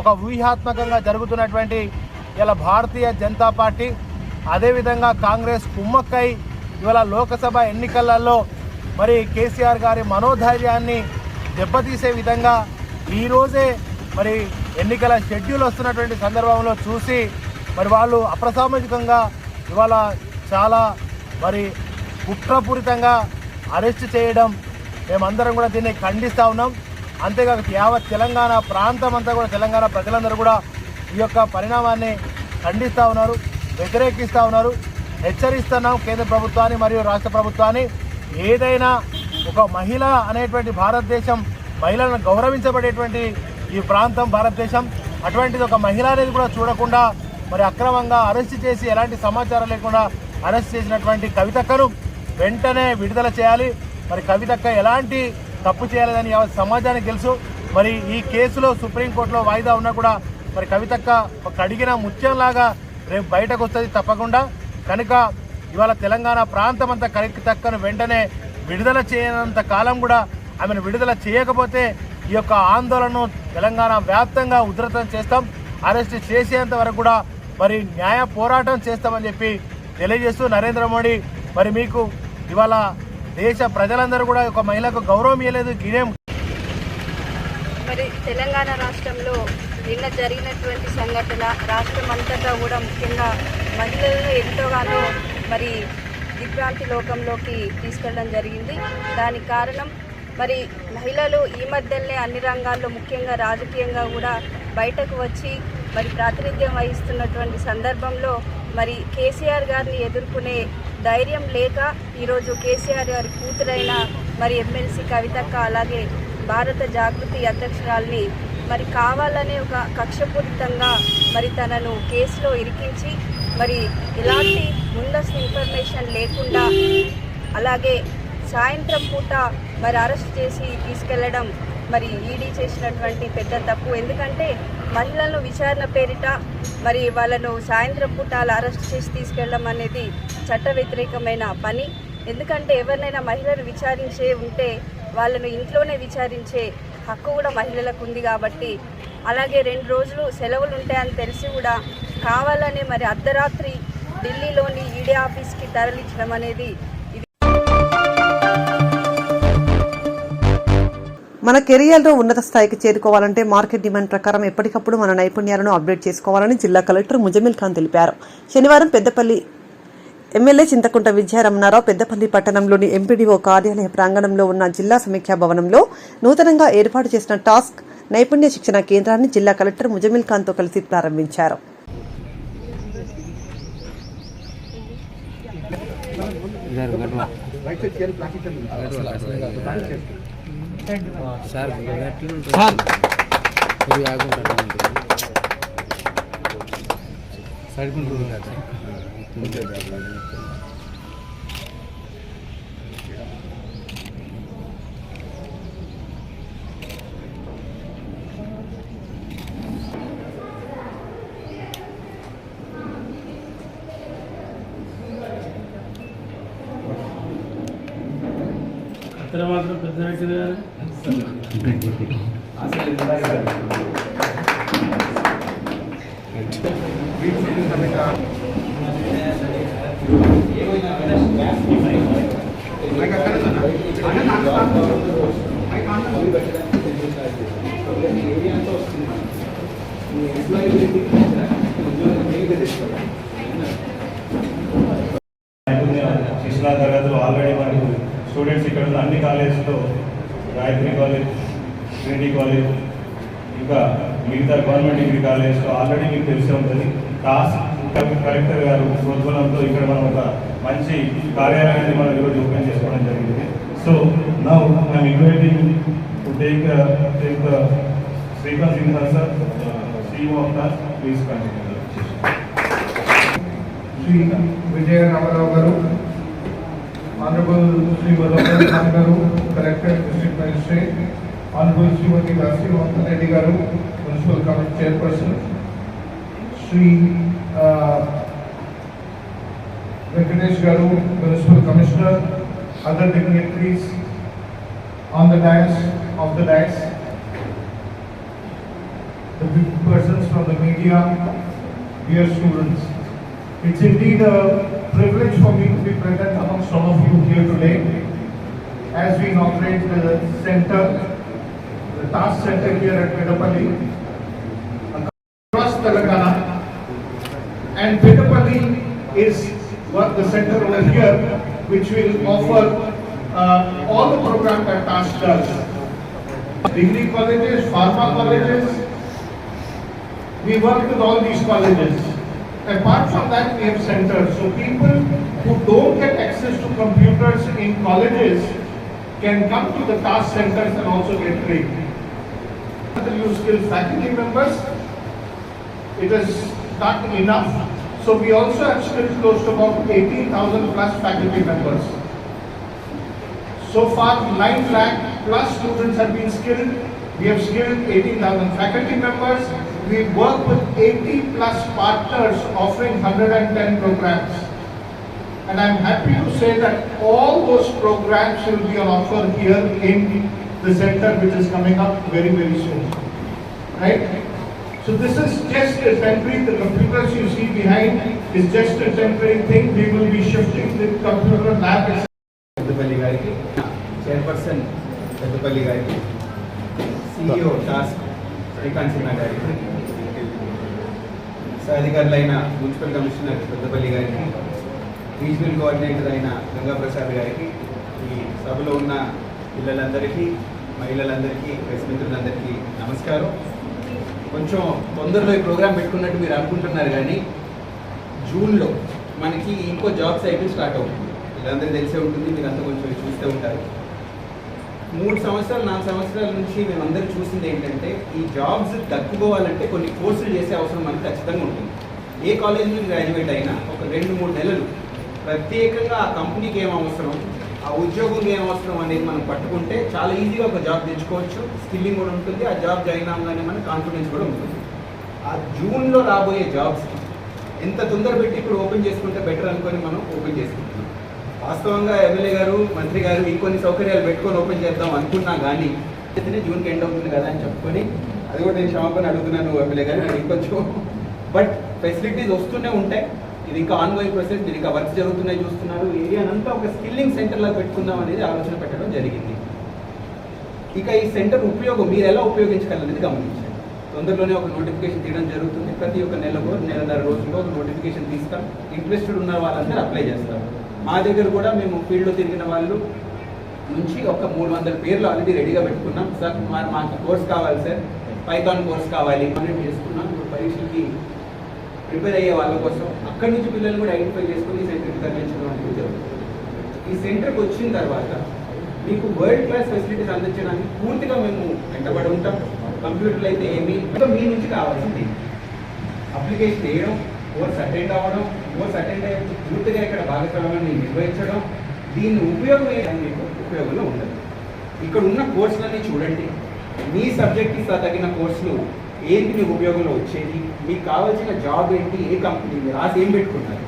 ఒక వ్యూహాత్మకంగా జరుగుతున్నటువంటి ఇలా భారతీయ జనతా పార్టీ, అదేవిధంగా కాంగ్రెస్ కుమ్మక్కై ఇవాళ లోకసభ ఎన్నికలలో మరి కేసీఆర్ గారి మనోధైర్యాన్ని దెబ్బతీసే విధంగా ఈరోజే మరి ఎన్నికల షెడ్యూల్ వస్తున్నటువంటి సందర్భంలో చూసి మరి వాళ్ళు అప్రసామాజికంగా ఇవాళ చాలా మరి కుట్రపూరితంగా అరెస్ట్ చేయడం మేమందరం కూడా దీన్ని ఖండిస్తూ ఉన్నాం. అంతేకాక యావత్ తెలంగాణ ప్రాంతం అంతా కూడా, తెలంగాణ ప్రజలందరూ కూడా ఈ యొక్క పరిణామాన్ని ఖండిస్తూ ఉన్నారు, వ్యతిరేకిస్తూ ఉన్నారు. హెచ్చరిస్తున్నాం కేంద్ర ప్రభుత్వాన్ని మరియు రాష్ట్ర ప్రభుత్వాన్ని, ఏదైనా ఒక మహిళ అనేటువంటి భారతదేశం, మహిళలను గౌరవించబడేటువంటి ఈ ప్రాంతం భారతదేశం, అటువంటిది ఒక మహిళ అనేది కూడా చూడకుండా మరి అక్రమంగా అరెస్ట్ చేసి ఎలాంటి సమాచారం లేకుండా అరెస్ట్ చేసినటువంటి కవితక్కను వెంటనే విడుదల చేయాలి. మరి కవితక్క ఎలాంటి తప్పు చేయలేదని సమాజానికి తెలుసు. మరి ఈ కేసులో సుప్రీంకోర్టులో వాయిదా ఉన్నా కూడా మరి కవితక్క ఒక అడిగిన ముత్యంలాగా రేపు బయటకు వస్తుంది తప్పకుండా. కనుక ఇవాళ తెలంగాణ ప్రాంతం అంతా కవితక్కను వెంటనే విడుదల చేయనంత కాలం కూడా, ఆమెను విడుదల చేయకపోతే ఈ యొక్క ఆందోళనను తెలంగాణ వ్యాప్తంగా ఉధృతం చేస్తాం. అరెస్ట్ చేసేంత వరకు కూడా మరి న్యాయ పోరాటం చేస్తామని చెప్పి తెలియజేస్తూ, నరేంద్ర మోడీ మరి మీకు ఇవాళ దేశ ప్రజలందరూ కూడా ఒక మహిళకు గౌరవం ఇవ్వలేదు. గిరేం మరి తెలంగాణ రాష్ట్రంలో నిన్న జరిగినటువంటి సంఘటన రాష్ట్రం అంతటా కూడా ముఖ్యంగా మహిళలను ఎంతోగానో మరి దిగ్భ్రాంతి లోకంలోకి తీసుకెళ్ళడం జరిగింది. దానికి కారణం మరి మహిళలు ఈ మధ్యనే అన్ని రంగాల్లో ముఖ్యంగా రాజకీయంగా కూడా బయటకు వచ్చి మరి ప్రాతినిధ్యం వహిస్తున్నటువంటి సందర్భంలో మరి కేసీఆర్ గారిని ఎదుర్కొనే ధైర్యం లేక ఈరోజు కేసీఆర్ గారి కూతురైన మరి ఎమ్మెల్సీ కవితక్క, అలాగే భారత జాగృతి అధ్యక్షురాల్ని మరి కావాలనే ఒక కక్షపూరితంగా మరి తనను కేసులో ఇరికించి మరి ఎలాంటి ముందస్తు ఇన్ఫర్మేషన్ లేకుండా అలాగే సాయంత్రం పూట మరి అరెస్ట్ చేసి తీసుకెళ్లడం మరి ఈడీ చేసినటువంటి పెద్ద తప్పు. ఎందుకంటే మహిళలను విచారణ పేరిట మరి వాళ్ళను సాయంత్రం పూట అరెస్ట్ చేసి తీసుకెళ్ళడం అనేది చట్ట వ్యతిరేకమైన పని. ఎందుకంటే ఎవరినైనా మహిళను విచారించే ఉంటే వాళ్ళను ఇంట్లోనే విచారించే హక్కు కూడా మహిళలకు ఉంది కాబట్టి, అలాగే 2 రోజులు సెలవులు ఉంటాయని తెలిసి కూడా కావాలని మరి అర్ధరాత్రి ఢిల్లీలోని ఈడీ ఆఫీస్కి తరలించడం అనేది మన కెరియర్లో ఉన్నత స్థాయికి చేరుకోవాలంటే మార్కెట్ డిమాండ్ ప్రకారం ఎప్పటికప్పుడు మన నైపుణ్యాలను అప్డేట్ చేసుకోవాలని జిల్లా కలెక్టర్ ముజమిల్ ఖాన్ తెలిపారు. శనివారం పెద్దపల్లి ఎమ్మెల్యే చింతకుంట విజయరమణారావు పెద్దపల్లి పట్టణంలోని ఎంపీడీఓ కార్యాలయ ప్రాంగణంలో ఉన్న జిల్లా సమీక్షా భవనంలో నూతనంగా ఏర్పాటు చేసిన టాస్క్ నైపుణ్య శిక్షణ కేంద్రాన్ని జిల్లా కలెక్టర్ ముజమిల్ ఖాన్తో కలిసి ప్రారంభించారు. మాత్రం పెద్ద శిక్షణా తరగతులు ఆల్రెడీ మనకు స్టూడెంట్స్ ఇక్కడ ఉన్న అన్ని కాలేజెస్లో, గాయత్రి కాలేజ్, ట్రినిటీ కాలేజ్, ఇంకా మిగతా గవర్నమెంట్ డిగ్రీ కాలేజ్లో ఆల్రెడీ మీకు తెలిసే ఉంటుంది. కలెక్టర్ గారు ప్రోత్సాహంతో ఇక్కడ మనం ఒక మంచి కార్యాలయాన్ని మనం ఈరోజు ఓపెన్ చేసుకోవడం జరిగింది. So now I'm inviting to take Srikanth Singh sir, CEO of TASC, please continue. Shri Vijayaramarao గారు, ఆనరబుల్ శ్రీ వల్లభాయ్ ఖాన్ గారు, collector, district magistrate, honourable Shrimati Kashimohan Reddy గారు, municipal committee chairperson, Shri Venkatesh గారు, municipal commissioner, other dignitaries on the dais, the big persons from the media, dear students. It's indeed a privilege for me to be present amongst all of you here today as we inaugurate the center, the TASC center here at Peddapalli, across Telangana. And Peddapalli is the center over here, which will offer all the program that TASC does. Degree colleges, pharma colleges, we work with all these colleges. Apart from that, we have centers. So people who don't get access to computers in colleges can come to the TASC centers and also get trained. You skill faculty members, it is not enough. So we also have skilled close to about 18,000 plus faculty members. So far 9 lakh plus students have been skilled. We have skilled 18,000 faculty members. We work with 80 plus partners offering 110 programs. And I'm happy to say that all those programs will be on offer here in the center, which is coming up very, very soon. Right? So this is just a temporary, the computers you see behind is just a temporary thing. We will be shifting the computer lab. Peddapalli గారికి, chairperson Peddapalli గారికి, CEO task Srikanth Sinha గారికి, అధికారులైన municipal commissioner Peddapalli గారికి, regional coordinator అయిన గంగాప్రసాద్ గారికి, ఈ సభలో ఉన్న పిల్లలందరికీ, మహిళలందరికీ, ప్రెస్ మిత్రులందరికీ నమస్కారం. కొంచెం తొందరలో ఈ ప్రోగ్రాం పెట్టుకున్నట్టు మీరు అనుకుంటున్నారు, కానీ జూన్లో మనకి ఇంకో జాబ్ సైకిల్ స్టార్ట్ అవుతుంది. మీరందరూ తెలిసే ఉంటుంది, మీరంతా కొంచెం చూస్తూ ఉంటారు. 3 సంవత్సరాలు 4 సంవత్సరాల నుంచి మేమందరూ చూసింది ఏంటంటే, ఈ జాబ్స్ దక్కుకోవాలంటే కొన్ని కోర్సులు చేసే అవసరం మనకు ఖచ్చితంగా ఉంటుంది. ఏ కాలేజ్ నుంచి గ్రాడ్యుయేట్ అయినా ఒక 2-3 నెలలు ప్రత్యేకంగా ఆ కంపెనీకి ఏం అవసరం, ఆ ఉద్యోగం ఏం అవసరం అనేది మనం పట్టుకుంటే చాలా ఈజీగా ఒక జాబ్ తెచ్చుకోవచ్చు. స్కిల్లింగ్ కూడా ఉంటుంది, ఆ జాబ్ జాయిన్ అవ్వగానే మనకు కాన్ఫిడెన్స్ కూడా ఉంటుంది. ఆ జూన్లో రాబోయే జాబ్స్ ఎంత తొందర పెట్టి ఇప్పుడు ఓపెన్ చేసుకుంటే బెటర్ అనుకొని మనం ఓపెన్ చేసుకుంటున్నాం. వాస్తవంగా ఎమ్మెల్యే గారు, మంత్రి గారు ఇంకొన్ని సౌకర్యాలు పెట్టుకొని ఓపెన్ చేద్దాం అనుకున్నా, కానీ జూన్కి ఎండ్ అవుతుంది కదా అని చెప్పుకొని, అది కూడా నేను క్షమాపణ అడుగుతున్నాను ఎమ్మెల్యే గారు, నేను ఇంకొంచెం బట్ ఫెసిలిటీస్ వస్తూనే ఉంటాయి. ఇది ఇంకా ఆన్గోయింగ్ ప్రాసెస్, మీరు ఇంకా వర్క్ జరుగుతున్నాయి చూస్తున్నారు. ఏరియానంతా ఒక స్కిల్లింగ్ సెంటర్లా పెట్టుకుందాం అనేది ఆలోచన పెట్టడం జరిగింది. ఇక ఈ సెంటర్ ఉపయోగం మీరు ఎలా ఉపయోగించగలనేది గమనించండి. తొందరలోనే ఒక నోటిఫికేషన్ తీయడం జరుగుతుంది. ప్రతి ఒక్క నెలన్నర రోజుల్లో ఒక నోటిఫికేషన్ తీస్తాం. ఇంట్రెస్టెడ్ ఉన్న వాళ్ళందరూ అప్లై చేస్తారు. మా దగ్గర కూడా మేము ఫీల్డ్లో తిరిగిన వాళ్ళు నుంచి ఒక 300 పేర్లు ఆల్రెడీ రెడీగా పెట్టుకున్నాం. సార్ మాకు కోర్స్ కావాలి సార్, పైథాన్ కోర్స్ కావాలి మనం చేసుకున్నాం. ఇప్పుడు పరీక్షలకి ప్రిపేర్ అయ్యే వాళ్ళ కోసం అక్కడి నుంచి పిల్లలు కూడా ఐడెంటిఫై చేసుకుని ఈ సెంటర్కి తరలించడం అనేది జరుగుతుంది. ఈ సెంటర్కి వచ్చిన తర్వాత మీకు వరల్డ్ క్లాస్ ఫెసిలిటీస్ అందించడానికి పూర్తిగా మేము వెంటబడి ఉంటాం. కంప్యూటర్లు అయితే ఏమి మీ నుంచి కావాల్సింది అప్లికేషన్ వేయడం, కోర్స్ అటెండ్ అవ్వడం, కోర్స్ అటెండ్ అయ్యే పూర్తిగా ఇక్కడ భాగస్వామ్యాన్ని నిర్వహించడం, దీన్ని ఉపయోగం వేయడం మీకు ఉపయోగంలో ఉండదు. ఇక్కడ ఉన్న కోర్సులన్నీ చూడండి, మీ సబ్జెక్ట్కి తగిన కోర్సులు ఏంటి మీకు ఉపయోగంలో వచ్చేది, మీకు కావాల్సిన జాబ్ ఏంటి, ఏ కంపెనీ రాసి ఏం పెట్టుకున్నారు,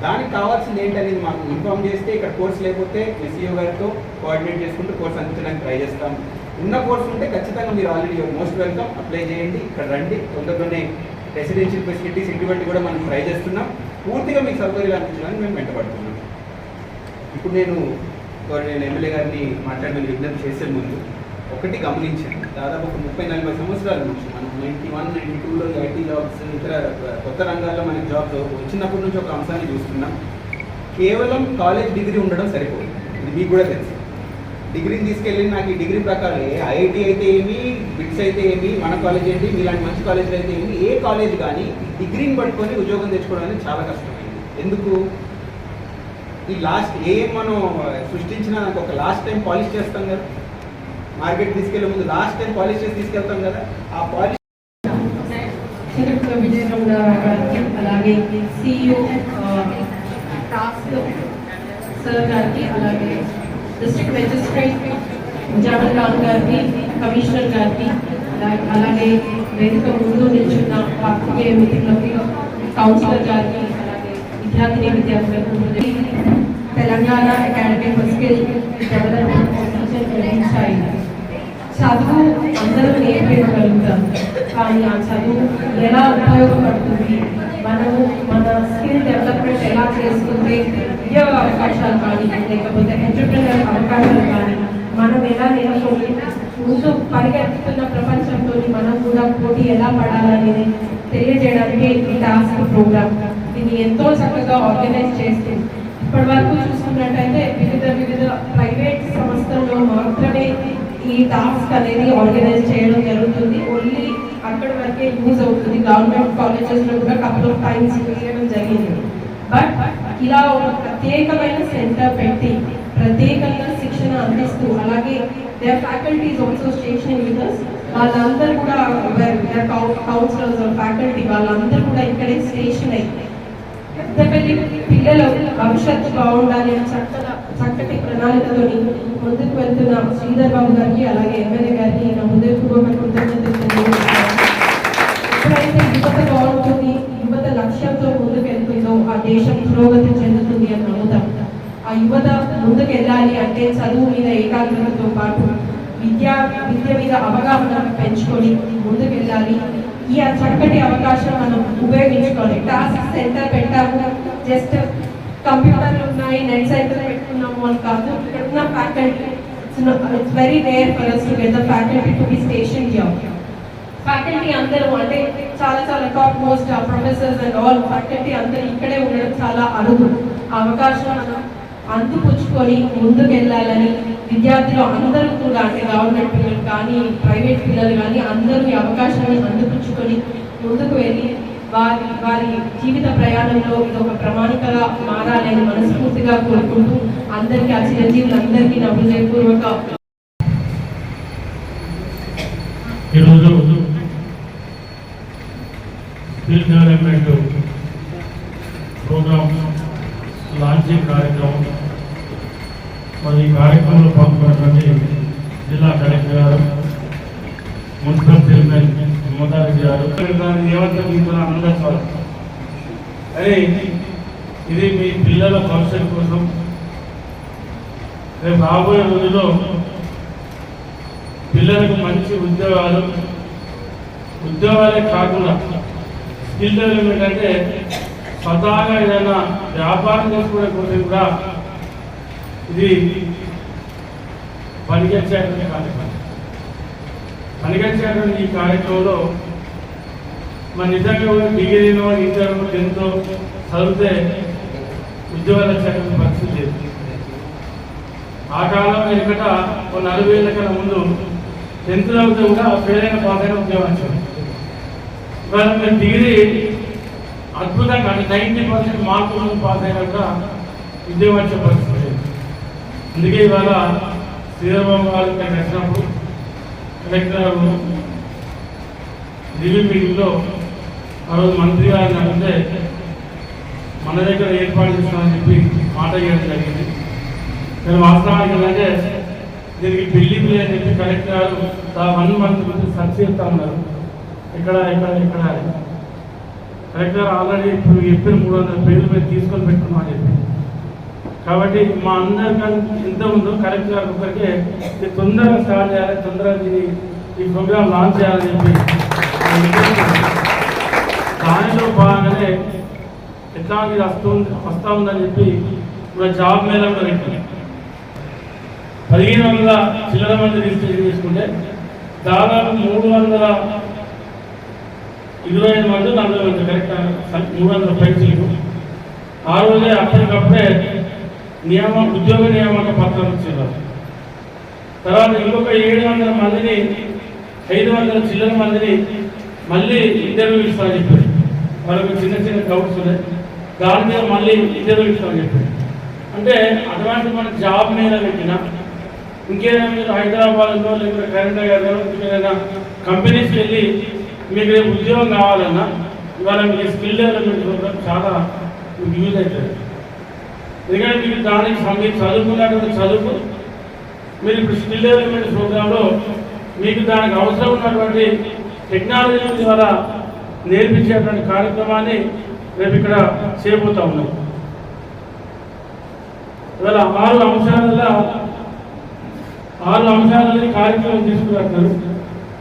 దానికి కావాల్సింది ఏంటి అనేది మాకు ఇన్ఫార్మ్ చేస్తే ఇక్కడ కోర్స్ లేకపోతే SEO గారితో కోఆర్డినేట్ చేసుకుంటూ కోర్స్ అందించడానికి ట్రై చేస్తాం. ఉన్న కోర్స్ ఉంటే ఖచ్చితంగా మీరు ఆల్రెడీ మోస్ట్ వెల్కమ్, అప్లై చేయండి, ఇక్కడ రండి. తొందరలోనే రెసిడెన్షియల్ ఫెసిలిటీస్ ఇంటివంటి కూడా మనం ట్రై చేస్తున్నాం. పూర్తిగా మీకు సౌకర్యాలు అందించడానికి మేము వెంటబడుతున్నాం. ఇప్పుడు నేను ఎమ్మెల్యే గారిని మాట్లాడమని విజ్ఞప్తి చేసే ముందు ఒకటి గమనించండి, దాదాపు ఒక 30-40 సంవత్సరాల నుంచి మనం 91-92లో IT జాబ్స్, ఇతర కొత్త రంగాల్లో మనకి జాబ్స్ వచ్చినప్పటి నుంచి ఒక అంశాన్ని చూస్తున్నాం. కేవలం కాలేజ్ డిగ్రీ ఉండడం సరిపోదు, ఇది మీకు కూడా తెలుసు. డిగ్రీని తీసుకెళ్ళి నాకు ఈ డిగ్రీ ప్రకారం IIT అయితే ఏమి, బిట్స్ అయితే ఏమి, మన కాలేజ్ ఏంటి, మీలాంటి మంచి కాలేజీలు అయితే ఏమి, ఏ కాలేజ్ కానీ డిగ్రీని పట్టుకొని ఉద్యోగం తెచ్చుకోవడం అనేది చాలా కష్టమైంది. ఎందుకు? ఈ లాస్ట్ మనం సృష్టించిన ఒక లాస్ట్ టైం పాలిష్ చేస్తాం కదా, మార్కెట్ తీసుకెళ్లే ముందు లాస్ట్ టైం పాలిష్ చేసి తీసుకెళ్తాం కదా, ఆ పాలిష్ అలాగే CEO టాస్క్ సార్ గారికి, అలాగే డిస్ట్రిక్ట్ మెజిస్ట్రేట్ జావల్ ఖాన్ గారికి, కమిషనర్ గారికి, అలాగే వేదిక ముందు నిల్చున్న పాత్రికేయ మిత్రులకి, కౌన్సిలర్ గారికి, అలాగే విద్యార్థులకు Telangana academy for skill development నిర్వహించాయి. చదువు అందరూ నేర్పించగలుగుతాం, కానీ ఆ చదువు ఎలా ఉపయోగపడుతుంది, మనము మన స్కిల్ డెవలప్మెంట్ ఎలా చేసుకుంటే ఉద్యోగ అవకాశాలు కానీ లేకపోతే ఎంటర్ప్రెన్యూర్ అవకాశాలు కానీ మనం ఎలా నేర్చుకోవాలి, ముందు పరిగెత్తుతున్న ప్రపంచంతో మనం కూడా పోటీ ఎలా పడాలనేది తెలియజేయడానికి ఈ టాస్క్ ప్రోగ్రామ్ దీన్ని ఎంతో చక్కగా ఆర్గనైజ్ చేస్తూ ఇప్పటి వరకు చూసుకున్నట్టయితే వివిధ ప్రైవేట్ సంస్థల్లో మాత్రమే ఈ టాస్క్ అనేది ఆర్గనైజ్ చేయడం జరుగుతుంది. ఓన్లీ అక్కడ వరకే యూజ్ అవుతుంది. గవర్నమెంట్ కాలేజెస్లో కూడా కపుల్ ఆఫ్ టైమ్స్ చేయడం జరిగింది. బట్ ఇలా ఒక ప్రత్యేకమైన సెంటర్ పెట్టి ప్రత్యేకంగా శిక్షణ అందిస్తూ, అలాగే their faculty is also stationing with us. వాళ్ళందరూ కూడా కౌన్సిలర్స్ ఫ్యాకల్టీ వాళ్ళందరూ కూడా ఇక్కడే స్టేషన్ అయ్యి పెద్దపల్లి పిల్లల భవిష్యత్తు బాగుండాలి అని చక్కటి ప్రణాళికతో ముందుకు వెళ్తున్న శ్రీధర్ బాబు గారికి, అలాగే ఎమ్మెల్యే గారికి నా హృదయపూర్వక కృతజ్ఞతలు తెలియజేస్తున్నాను. ఎప్పుడైతే యువత బాగుంటుంది, యువత లక్ష్యంతో ముందుకు వెళ్తుందో ఆ దేశం పురోగతి చెందుతుంది అని నమ్ముతాం. ఆ యువత ముందుకు వెళ్ళాలి అంటే చదువు మీద ఏకాగ్రతతో పాటు విద్య మీద అవగాహన పెంచుకొని ముందుకు వెళ్ళాలి. ఈ చక్కటి అవకాశం మనం ఉపయోగించుకోవాలి. టాస్క్ సెంటర్ పెట్టాము, జస్ట్ కంప్యూటర్లు ఉన్నాయి, నెట్ సెంటర్ పెట్టుకున్నాము అని కాదు. ఇక్కడ ఉన్న faculty it's very rare for us to get the faculty to be stationed here. Faculty అందరూ అంటే చాలా top most professors and all faculty అందరూ ఇక్కడే ఉండడం చాలా అరుదు. అవకాశం మనం అందిపుచ్చుకొని ముందుకు వెళ్ళాలని విద్యార్థులు అందరూ కూడా, అంటే గవర్నమెంట్ పిల్లలు కానీ ప్రైవేట్ పిల్లలు కానీ అందరూ ఈ అవకాశాన్ని అందిపుచ్చుకొని ముందుకు వెళ్ళి వారి జీవిత ప్రయాణంలో ఇది ఒక ప్రమాణికగా మారాలని మనస్ఫూర్తిగా కోరుకుంటూ అందరికీ ఆ చిరంజీవులందరికీ నా హృదయపూర్వక ఈరోజు స్కిల్ డెవలప్మెంట్ ప్రోగ్రామ్ లాంచింగ్ కార్యక్రమం. మరి ఈ కార్యక్రమంలో పాల్గొన్నటువంటి జిల్లా కలెక్టర్ గారు, మున్సిపల్ చైర్మన్ మమతారెడ్డి గారు, ఏమంటారు అందరూ అని ఇది మీ పిల్లల భవిష్యత్తు కోసం రేపు రాబోయే రోజుల్లో పిల్లలకు మంచి ఉద్యోగాలే కాకుండా స్కిల్ డెవలప్మెంట్ అంటే స్వతహాగా ఏదైనా వ్యాపారం చేసుకునే కోసం కూడా ఇది పనికొచ్చేటువంటి కార్యక్రమం. పనికొచ్చేటువంటి ఈ కార్యక్రమంలో మరి నిజంగా కూడా డిగ్రీనో ఇంటర్ 10th చదివితే ఉద్యోగాలు వచ్చేటువంటి పరిస్థితి లేదు. ఆ కాలంలో ఇక్కడ కొన్ని 40 ఏళ్ళ కన్నా ముందు 10th చదివితే కూడా పేరైన పాస్ అయిన ఉద్యోగం వచ్చారు. ఇవాళ మీరు డిగ్రీ అద్భుతంగా అంటే 90% మార్కులు పాస్ అయినాక ఉద్యోగం వచ్చే పరిస్థితి లేదు. అందుకే ఇవాళ శ్రీధర్బాబు గారు ఇక్కడికి వచ్చినప్పుడు కలెక్టర్ రివ్యూ మీటింగ్లో ఆ రోజు మంత్రి గారిని అడిగితే మన దగ్గర ఏర్పాటు చేస్తామని చెప్పి మాట ఇవ్వడం జరిగింది. నేను వాస్తవానికి ఏంటంటే దీనికి బిల్డింగ్ అని చెప్పి కలెక్టర్ గారు 1 month నుంచి సర్చ్ చేస్తూ ఉన్నారు. ఇక్కడ కలెక్టర్ ఆల్రెడీ ఇప్పుడు చెప్పిన 300 పేర్లు మీరు తీసుకొని పెట్టుకున్నామని చెప్పి. కాబట్టి మా అందరికీ ఎంత ఉందో కలెక్టర్ గారు ఒకరికే తొందరగా స్టార్ట్ చేయాలి, తొందరగా ఈ ప్రోగ్రామ్ లాంచ్ చేయాలని చెప్పి దానిలో భాగంగానే ఎట్లా ఇది వస్తూ ఉందని చెప్పి ఇప్పుడు జాబ్ మీద కూడా పెట్టింది. 1500 చిల్లర మంది రిజిస్ట్రేషన్ చేసుకుంటే దాదాపు 325 మంది 40 మంది కరెక్ట్ 300 పైసలు ఆ రోజే అప్పటికప్పుడే ఉద్యోగ నియామక పత్రం ఇచ్చారు. తర్వాత ఇంకొక 700 మందిని 500 చిల్లర మందిని మళ్ళీ ఇంటర్వ్యూ ఇస్తామని చెప్పారు. వాళ్ళకు చిన్న డౌట్స్ ఉన్నాయి, దాని మీద మళ్ళీ ఇంటర్వ్యూ ఇస్తామని చెప్పారు. అంటే అటువంటి మన జాబ్ మీద పెట్టిన ఇంకేదైనా మీరు హైదరాబాద్లో లేకపోతే కరీంనగర్లో ఇంకేదైనా కంపెనీస్కి వెళ్ళి మీకు రేపు ఉద్యోగం కావాలన్నా ఇవాళ మీకు స్కిల్ డెవలప్మెంట్ ప్రోగ్రామ్ చాలా యూజ్ అవుతుంది. ఎందుకంటే మీకు దానికి మీరు చదువుకున్నటువంటి చదువు మీరు ఇప్పుడు స్కిల్ డెవలప్మెంట్ ప్రోగ్రాంలో మీకు దానికి అవసరం ఉన్నటువంటి టెక్నాలజీ ద్వారా నేర్పించేటువంటి కార్యక్రమాన్ని రేపు ఇక్కడ చేయబోతా ఉన్నాం. ఇవాళ 6 అంశాలని కార్యక్రమం తీసుకురాస్తారు.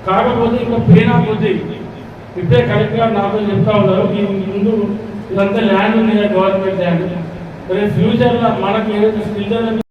కాకపోతే ఇంకా ప్రేరణ కొద్ది ఇప్పుడే కలెక్టర్ గారు నాతో చెప్తా ఉన్నారు, ఈ ముందు ఇదంతా ల్యాండ్ ఉంది గవర్నమెంట్ ల్యాండ్, రేపు ఫ్యూచర్లో మనకి ఏదైతే స్కిల్ డెవలప్మెంట్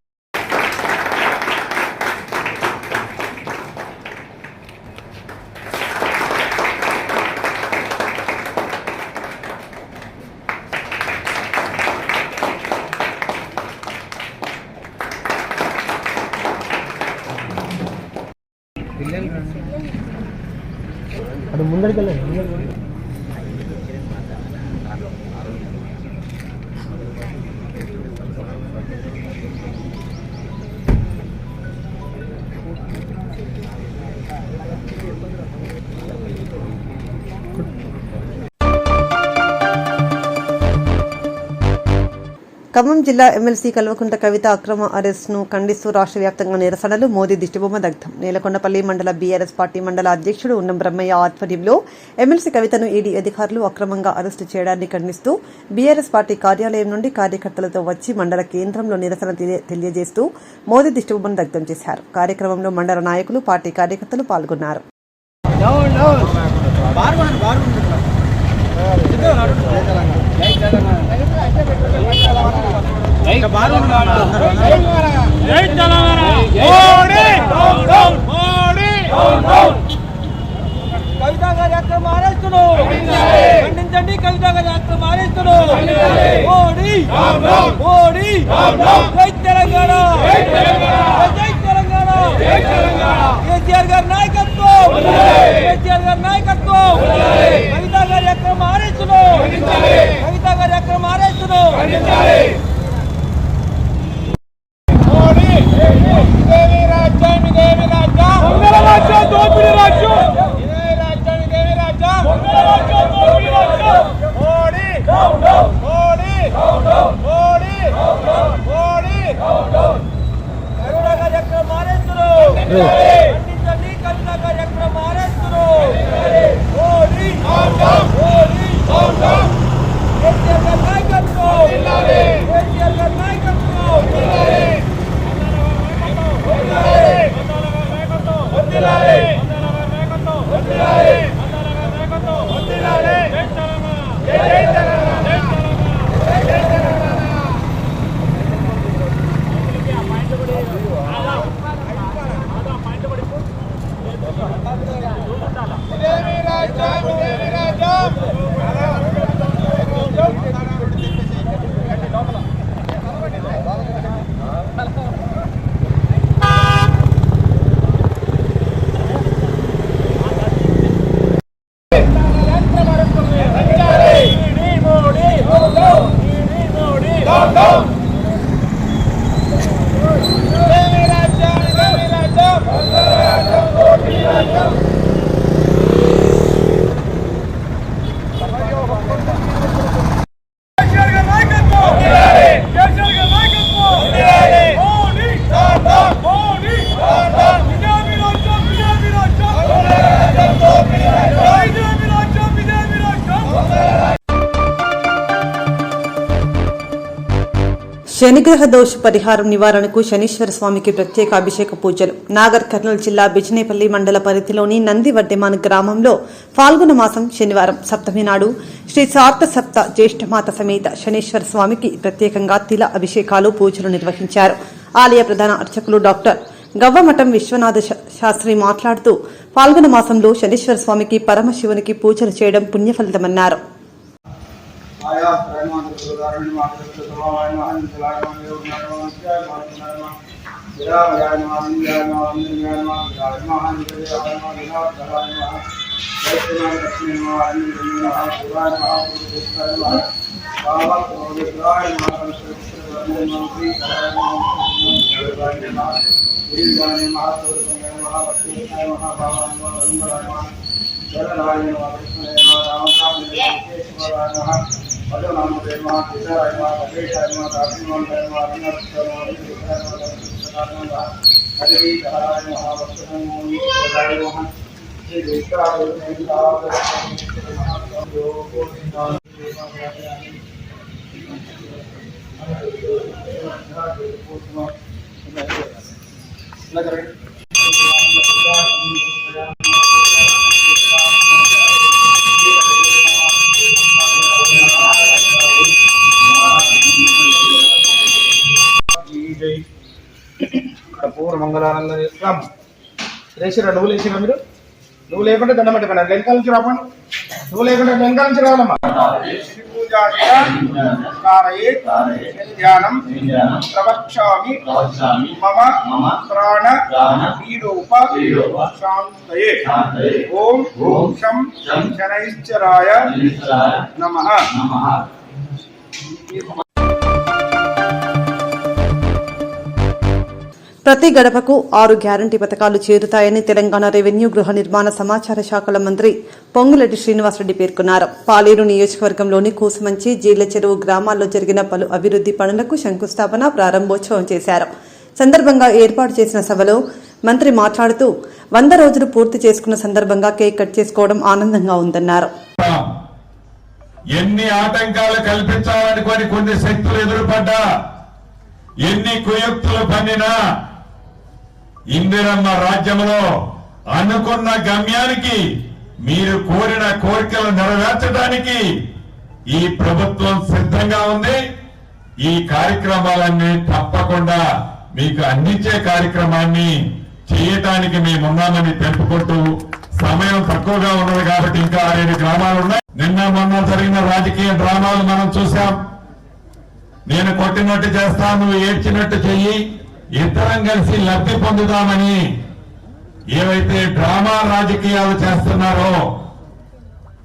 ఖమ్మం జిల్లా ఎమ్మెల్సీ కల్వకుంట్ల కవిత అక్రమ అరెస్ట్ను ఖండిస్తూ రాష్ట్ర వ్యాప్తంగా నిరసనలు. మోదీ దిష్టిబొమ్మ దగ్ధం. నేలకొండపల్లి మండల బీఆర్ఎస్ పార్టీ మండల అధ్యక్షుడు ఉన్నం బ్రహ్మయ్య ఆధ్వర్యంలో ఎమ్మెల్సీ కవితను ఈడీ అధికారులు అక్రమంగా అరెస్టు చేయడాన్ని ఖండిస్తూ బీఆర్ఎస్ పార్టీ కార్యాలయం నుండి కార్యకర్తలతో వచ్చి మండల కేంద్రంలో నిరసన తెలియజేస్తూ మోదీ దిష్టిబొమ్మను దగ్ధం చేశారు. కార్యక్రమంలో మండల నాయకులు, పార్టీ కార్యకర్తలు పాల్గొన్నారు. కవిత గారి అక్రమ అరెస్టును ఖండించండి. కవిత గారి అక్రమ అరెస్టును మోడీ మోడీ జై తెలంగాణ జై తెలంగాణ కేసీఆర్ గారి నాయకత్వం కేసీఆర్ గారి నాయకత్వం కవిత గారి అక్రమ అరెస్టును కవిత గారి అక్రమ అరెస్టును శనిగ్రహ దోష పరిహారం నివారణకు శనీశ్వర స్వామికి ప్రత్యేక అభిషేక పూజలు. నాగర్ కర్నూలు జిల్లా బిజినేపల్లి మండల పరిధిలోని నందివడ్డెమాన్ గ్రామంలో ఫాల్గుణ మాసం శనివారం సప్తమి నాడు శ్రీ సార్త సప్త జ్యేష్ఠమాత సమేత శనీశ్వర స్వామికి ప్రత్యేకంగా తిల అభిషేకాలు, పూజలు నిర్వహించారు. ఆలయ ప్రధాన అర్చకులు డాక్టర్ గవ్వమఠం విశ్వనాథ శాస్త్రి మాట్లాడుతూ ఫాల్గుణ మాసంలో శనీశ్వర స్వామికి పరమశివునికి పూజలు చేయడం పుణ్యఫలితమన్నారు. పూర్వ మంగళానంద లేచిరా. నువ్వు లేచిరా? మీరు నువ్వు లేకుంటే దండం పెట్టకండి. వెనకాల నుంచి రాపండి. నువ్వు లేకుంటే వెనకాల నుంచి రావాలమ్మా. పూజ कारयेत् ध्यानं प्रवक्ष्यामि मम प्राण पीडोपशान्तये। ओम शं शनैश्चराय नमः। ప్రతి గడపకు 6 గ్యారంటీ పథకాలు చేరుతాయని తెలంగాణ రెవెన్యూ గృహ నిర్మాణ సమాచార శాఖల మంత్రి పొంగులేటి శ్రీనివాసరెడ్డి పేర్కొన్నారు. పాలేరు నియోజకవర్గంలోని కూసుమంచి, జీళ్ల చెరువు గ్రామాల్లో జరిగిన పలు అభివృద్ది పనులకు శంకుస్థాపన, ప్రారంభోత్సవం చేశారు. సందర్భంగా ఏర్పాటు చేసిన సభలో మంత్రి మాట్లాడుతూ 100 రోజులు పూర్తి చేసుకున్న సందర్భంగా కేక్ కట్ చేసుకోవడం ఆనందంగా ఉందన్నారు. ఎన్ని ఆటంకాలు కల్పించాలనుకొని కొన్ని శక్తులు ఎదురుపడ్డా, ఎన్ని కుయుక్తులు పన్నినా ఇందిరమ్మ రాజ్యంలో అనుకున్న గమ్యానికి, మీరు కోరిన కోరికలు నెరవేర్చడానికి ఈ ప్రభుత్వం సిద్ధంగా ఉంది. ఈ కార్యక్రమాలన్నీ తప్పకుండా మీకు అందించే కార్యక్రమాన్ని చేయటానికి మేమున్నామని తెలుపుకుంటూ, సమయం తక్కువగా ఉన్నది కాబట్టి ఇంకా 6 గ్రామాలు ఉన్నాయి. నిన్న మొన్న జరిగిన రాజకీయ డ్రామాలు మనం చూసాం. నేను కొట్టినట్టు చేస్తా, నువ్వు ఏడ్చినట్టు చెయ్యి, ఇద్దరం కలిసి లబ్ధి పొందుదామని ఏవైతే డ్రామా రాజకీయాలు చేస్తున్నారో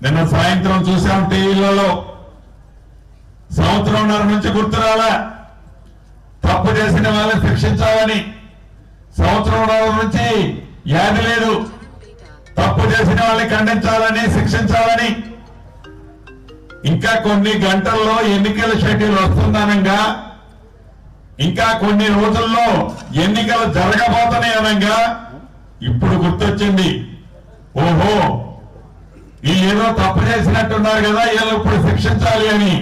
నిన్న సాయంత్రం చూసాం టీవీలలో. సంవత్సరంన్నర నుంచి గుర్తురాలా, తప్పు చేసిన వాళ్ళని శిక్షించాలని. సంవత్సరంన్నర నుంచి యాది లేదు, తప్పు చేసిన వాళ్ళని ఖండించాలని, శిక్షించాలని. ఇంకా కొన్ని గంటల్లో ఎన్నికల షెడ్యూల్ వస్తుందనంగా, ఇంకా కొన్ని రోజుల్లో ఎన్నికలు జరగబోతున్నాయి అనగా ఇప్పుడు గుర్తొచ్చింది, ఓహో వీళ్ళేదో తప్పు చేసినట్టున్నారు కదా, వీళ్ళు ఇప్పుడు శిక్షించాలి అని.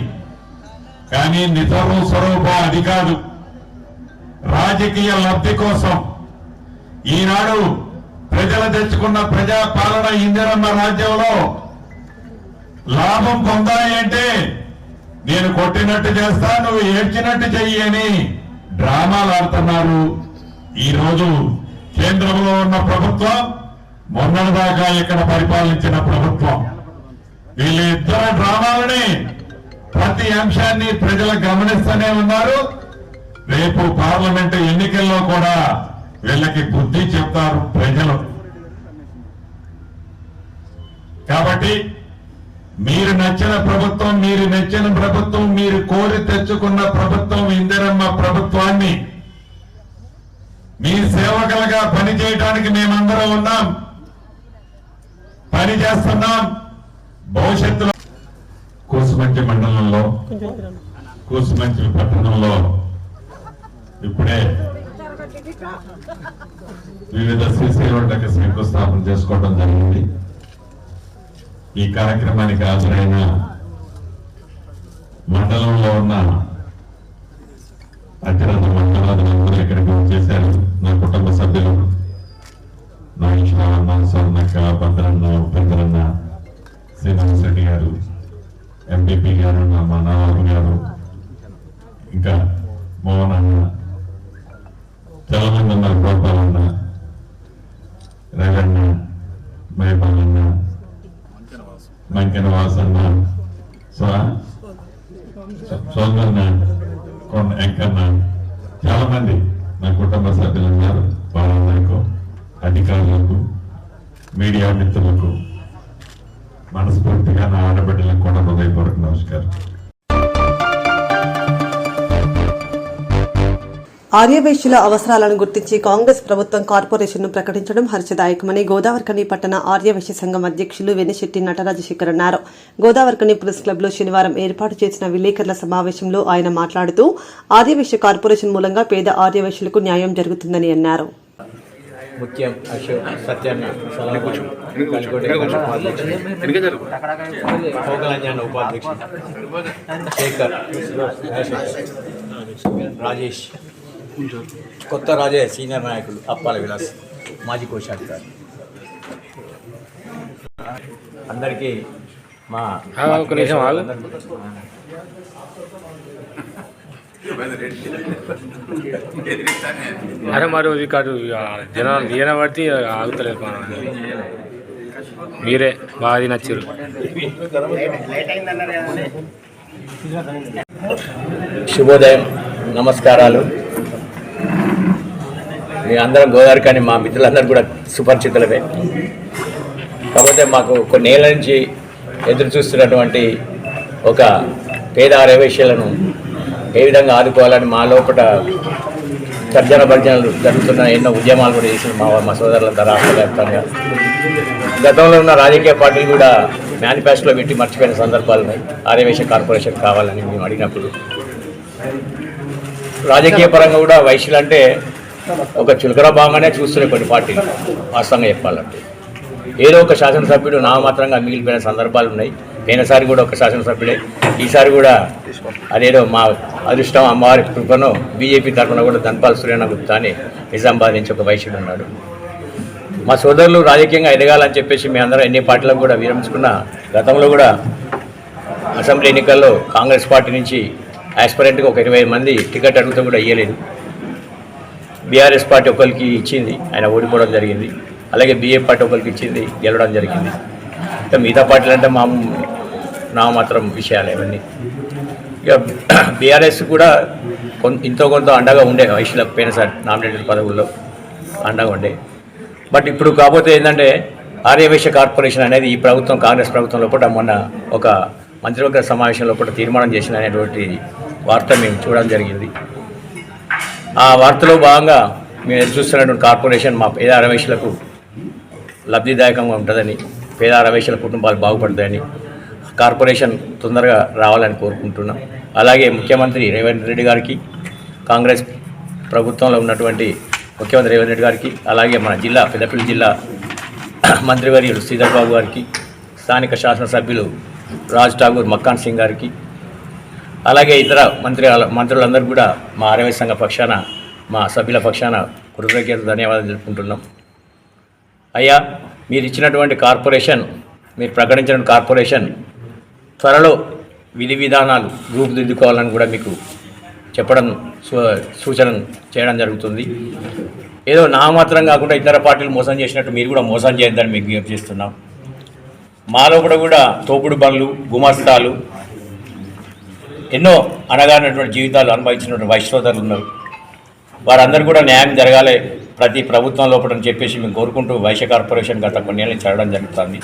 కానీ నిజము స్వరూపం అది కాదు. రాజకీయ లబ్ధి కోసం ఈనాడు ప్రజలు తెచ్చుకున్న ప్రజా పాలన ఇందిరమ్మ రాజ్యంలో లాభం పొందాలి అంటే నేను కొట్టినట్టు చేస్తా, నువ్వు ఏడ్చినట్టు చెయ్యి అని డ్రామాలు ఆడుతున్నారు. ఈ రోజు కేంద్రంలో ఉన్న ప్రభుత్వం, మొన్నటిదాకా ఇక్కడ పరిపాలించిన ప్రభుత్వం, వీళ్ళిద్దరు డ్రామాలని, ప్రతి అంశాన్ని ప్రజలు గమనిస్తూనే ఉన్నారు. రేపు పార్లమెంటు ఎన్నికల్లో కూడా వీళ్ళకి బుద్ధి చెప్తారు ప్రజలు. కాబట్టి మీరు నచ్చిన ప్రభుత్వం, మీరు నచ్చిన ప్రభుత్వం, మీరు కోరి తెచ్చుకున్న ప్రభుత్వం ఇందిరమ్మ ప్రభుత్వాన్ని మీ సేవకులుగా పనిచేయడానికి మేమందరం ఉన్నాం, పని చేస్తున్నాం. భవిష్యత్తులో కూసుమంచి మండలంలో, కూసుమంచి పట్టణంలో ఇప్పుడే వివిధ సీసీ రోడ్లకు శంకుస్థాపన చేసుకోవడం జరిగింది. ఈ కార్యక్రమానికి హాజరైన మండలంలో ఉన్న అతిరథ మండలాదులందరూ ఇక్కడికి వచ్చేశారు. నా కుటుంబ సభ్యులు నాగేశ్వరరావు, స్వర్ణక్క, భద్రన్న, ఉపేంద్రన్న, శ్రీనివాసరెడ్డి గారు, ఎంపీపీ గారు, మా నారాయణ గారు, ఇంకా మోహన్ అన్న, చాలా మంది ఉన్నారు. గోపాలన్న, రవన్న, మైపాలన్న, మంకెన వాసన్న, సోదన్న, కొండ వెంకన్న, చాలా మంది నా కుటుంబ సభ్యులు ఉన్నారు. వాళ్ళందరికీ, అధికారులకు, మీడియా మిత్రులకు మనస్ఫూర్తిగా నా ఆడబిడ్డలకు కూడా హృదయపూర్వక నమస్కారం. ఆర్యవైశ్యుల అవసరాలను గుర్తించి కాంగ్రెస్ ప్రభుత్వం కార్పొరేషన్ను ప్రకటించడం హర్షదాయకమని గోదావరిఖని పట్టణ ఆర్యవైశ్య సంఘం అధ్యక్షులు వెనిశెట్టి నటరాజశేఖర్ అన్నారు. గోదావరిఖని ప్రెస్ క్లబ్లో శనివారం ఏర్పాటు చేసిన విలేకరుల సమావేశంలో ఆయన మాట్లాడుతూ ఆర్యవైశ్య కార్పొరేషన్ మూలంగా పేద ఆర్యవైశ్యులకు న్యాయం జరుగుతుందని అన్నారు. ముఖ్యం అశోక్ సత్యన్న ఉపాధ్యక్షుడు శేఖర్ రాజేష్ కొత్త రాజే సీనియర్ నాయకులు అప్పాల విలాస్ మాజీ కోశాధికారి అందరికీ మా అరే మరి కాదు జనాలు ఈయన పడితే ఆగుతలేదు. మీరే బాగా నచ్చారు. శుభోదయం, నమస్కారాలు. మీ అందరం గోదావరి కానీ మా మిత్రులందరూ కూడా సుపరిచితులమే. కాకపోతే మాకు కొన్నేళ్ల నుంచి ఎదురు చూస్తున్నటువంటి ఒక పేద ఆర్యవైశ్యులను ఏ విధంగా ఆదుకోవాలని మా లోపల తర్జన భర్జనలు జరుగుతున్న ఎన్నో ఉద్యమాలు కూడా చేసిన మా సోదరులంతా రాష్ట్ర వ్యాప్తంగా. గతంలో ఉన్న రాజకీయ పార్టీలు కూడా మేనిఫెస్టోలో పెట్టి మర్చిపోయిన సందర్భాలు ఉన్నాయి. ఆర్యవైశ్య కార్పొరేషన్ కావాలని మేము అడిగినప్పుడు రాజకీయ పరంగా కూడా వైశ్యులు అంటే ఒక చులకన భాగంగానే చూస్తున్నాయి కొన్ని పార్టీలు. వాస్తవంగా చెప్పాలంటే ఏదో ఒక శాసనసభ్యుడు నామమాత్రంగా మిగిలిపోయిన సందర్భాలు ఉన్నాయి. పోయినసారి కూడా ఒక శాసనసభ్యుడే, ఈసారి కూడా అదేదో మా అదృష్టం అమ్మవారి కృపను బీజేపీ తరఫున కూడా ధన్పాల్ సురేణ గుప్తా అని నిజామాబాద్ నుంచి ఒక వైశ్యుడు ఉన్నాడు. మా సోదరులు రాజకీయంగా ఎదగాలని చెప్పేసి మేము అందరం ఎన్ని పార్టీలకు కూడా విరమించుకున్న గతంలో కూడా అసెంబ్లీ ఎన్నికల్లో కాంగ్రెస్ పార్టీ నుంచి యాస్పిరెంట్గా ఒక 20 మంది టికెట్ అడిగితే కూడా ఇవ్వలేదు. బీఆర్ఎస్ పార్టీ ఒకరికి ఇచ్చింది, ఆయన ఓడిపోవడం జరిగింది. అలాగే బీఏపీ పార్టీ ఒకరికి ఇచ్చింది, గెలవడం జరిగింది. ఇంకా మిగతా పార్టీలు అంటే నామమాత్రం విషయాలు ఇవన్నీ. ఇక బీఆర్ఎస్ కూడా ఇంతో కొంత అండగా ఉండే వైశ్యులకు పోయినసారి నామినేటెడ్ పదవుల్లో అండగా ఉండే. బట్ ఇప్పుడు కాకపోతే ఏంటంటే ఆర్యవైశ్య కార్పొరేషన్ అనేది ఈ ప్రభుత్వం కాంగ్రెస్ ప్రభుత్వం లోపల మొన్న ఒక మంత్రివర్గ సమావేశం లోపల తీర్మానం చేసిన అనేటువంటి వార్త మేము చూడడం జరిగింది. ఆ వార్తలో భాగంగా మేము ఎదురు చూస్తున్నటువంటి కార్పొరేషన్ మా పేద ఆర్యవైశ్యులకు లబ్ధిదాయకంగా ఉంటుందని, పేద ఆర్యవైశ్యుల కుటుంబాలు బాగుపడతాయని కార్పొరేషన్ తొందరగా రావాలని కోరుకుంటున్నాం. అలాగే ముఖ్యమంత్రి రేవంత్ రెడ్డి గారికి, కాంగ్రెస్ ప్రభుత్వంలో ఉన్నటువంటి ముఖ్యమంత్రి రేవంత్ రెడ్డి గారికి, అలాగే మన జిల్లా పెద్దపల్లి జిల్లా మంత్రివర్యులు శ్రీధర్ బాబు గారికి, స్థానిక శాసనసభ్యులు రాజ్ ఠాగూర్ మక్కాన్ సింగ్ గారికి, అలాగే ఇతర మంత్రులందరూ కూడా మా ఆర్యవైశ్య సంఘ పక్షాన, మా సభ్యుల పక్షాన కృతజ్ఞత ధన్యవాదాలు తెలుపుకుంటున్నాం. అయ్యా, మీరు ఇచ్చినటువంటి కార్పొరేషన్, మీరు ప్రకటించిన కార్పొరేషన్ త్వరలో విధి విధానాలు రూపుదిద్దుకోవాలని కూడా మీకు చెప్పడం సూచన చేయడం జరుగుతుంది. ఏదో నామాత్రం కాకుండా ఇతర పార్టీలు మోసం చేసినట్టు మీరు కూడా మోసం చేయొద్దని మీకు విజ్ఞప్తి చేస్తున్నాం. మాలో కూడా తోపుడు బండ్లు, గుమాస్తాలు, ఎన్నో అనగానటువంటి జీవితాలు అనుభవించినటువంటి వైశ్య సోదరులు ఉన్నారు. వారందరూ కూడా న్యాయం జరగాలి ప్రతి ప్రభుత్వం లోపల అని చెప్పేసి మేము కోరుకుంటూ వైశ్య కార్పొరేషన్ గత కొన్నేళ్ళ నుంచి జరగడం జరుగుతుంది.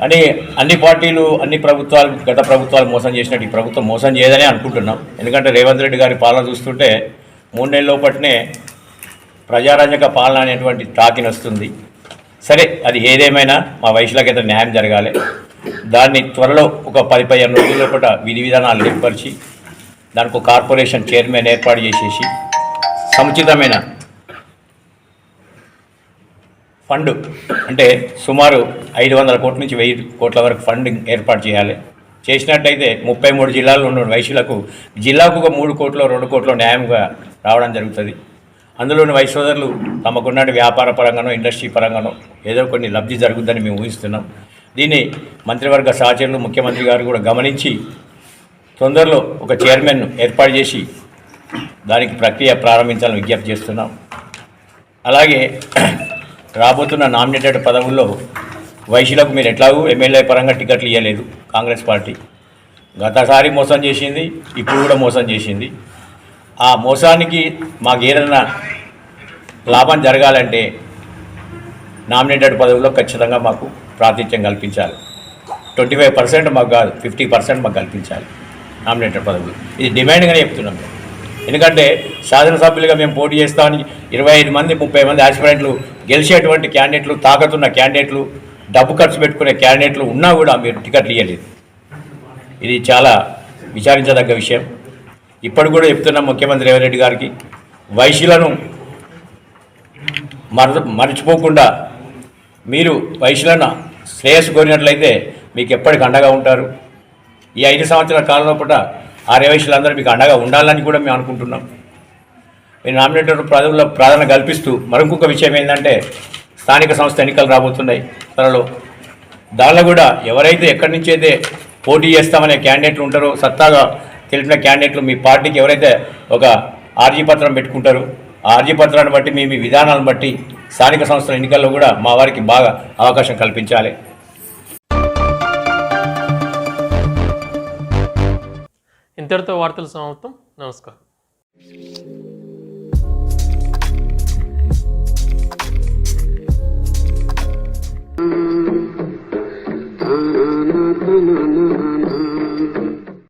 అని అన్ని పార్టీలు, అన్ని ప్రభుత్వాలు, గత ప్రభుత్వాలు మోసం చేసినట్టు ఈ ప్రభుత్వం మోసం చేయదని అనుకుంటున్నాం. ఎందుకంటే రేవంత్ రెడ్డి గారి పాలన చూస్తుంటే 3 నెలల లోపట్నే ప్రజారంజక పాలన అనేటువంటి టాకిన్ వస్తుంది. సరే, అది ఏదేమైనా మా వైశ్యులకైతే న్యాయం జరగాలి. దాన్ని త్వరలో ఒక 10-15 రోజుల లోపల విధి విధానాలు ఏర్పరిచి దానికి ఒక కార్పొరేషన్ చైర్మన్ ఏర్పాటు చేసేసి సముచితమైన ఫండ్, అంటే సుమారు 500 కోట్ల నుంచి 1000 కోట్ల వరకు ఫండింగ్ ఏర్పాటు చేయాలి. చేసినట్టయితే 33 జిల్లాల్లో ఉన్న వైశ్యులకు జిల్లాకు ఒక 3 కోట్లు 2 కోట్లు న్యాయంగా రావడం జరుగుతుంది. అందులోని వైశ్య సోదరులు తమకున్న వ్యాపార పరంగానో, ఇండస్ట్రీ పరంగానో ఏదో కొన్ని లబ్ధి జరుగుతుందని మేము ఊహిస్తున్నాం. దీన్ని మంత్రివర్గ సహచరులు, ముఖ్యమంత్రి గారు కూడా గమనించి తొందరలో ఒక చైర్మన్ ఏర్పాటు చేసి దానికి ప్రక్రియ ప్రారంభించాలని విజ్ఞప్తి చేస్తున్నాం. అలాగే రాబోతున్న నామినేటెడ్ పదవుల్లో వైశ్యులకు మీరు ఎట్లాగూ ఎమ్మెల్యే పరంగా టికెట్లు ఇవ్వలేదు కాంగ్రెస్ పార్టీ. గతసారి మోసం చేసింది, ఇప్పుడు కూడా మోసం చేసింది. ఆ మోసానికి మాకు ఏదైనా లాభం జరగాలంటే నామినేటెడ్ పదవుల్లో ఖచ్చితంగా మాకు ప్రాతినిధ్యం కల్పించాలి. 25% మాకు కాదు, 50% మాకు కల్పించాలి నామినేటెడ్ పదవులు. ఇది డిమాండ్గానే చెప్తున్నాం మేము. ఎందుకంటే శాసనసభ్యులుగా మేము పోటీ చేస్తామని 25 మంది 30 మంది ఆస్పిరెంట్లు గెలిచేటువంటి క్యాండిడేట్లు, తాకతున్న క్యాండిడేట్లు, డబ్బు ఖర్చు పెట్టుకునే క్యాండిడేట్లు ఉన్నా కూడా మీరు టికెట్లు ఇవ్వలేదు. ఇది చాలా విచారించదగ్గ విషయం. ఇప్పుడు కూడా చెప్తున్నాం ముఖ్యమంత్రి రేవంత్ రెడ్డి గారికి, వైశ్యులను మర్చిపోకుండా మీరు వైశ్యులను శ్రేయస్సు కోరినట్లయితే మీకు ఎప్పటికి అండగా ఉంటారు. ఈ 5 సంవత్సరాల కాలంలో కూడా ఆర్యవైశ్యులందరూ మీకు అండగా ఉండాలని కూడా మేము అనుకుంటున్నాం. ఈ నామినేటెడ్ పదవుల్లో ప్రాధాన్యత కల్పిస్తూ మరొక విషయం ఏంటంటే, స్థానిక సంస్థ ఎన్నికలు రాబోతున్నాయి త్వరలో. దానిలో కూడా ఎవరైతే ఎక్కడి నుంచి అయితే పోటీ చేస్తామనే క్యాండిడేట్లు ఉంటారో, సత్తాగా తెలిపిన క్యాండిడేట్లు మీ పార్టీకి ఎవరైతే ఒక ఆర్జీ పత్రం పెట్టుకుంటారో, ఆ ఆర్జీ పత్రాన్ని బట్టి మీ విధానాలను బట్టి స్థానిక సంస్థల ఎన్నికల్లో కూడా మా వారికి బాగా అవకాశం కల్పించాలి. ఇంతటితో వార్తలు సమాప్తం. నమస్కారం.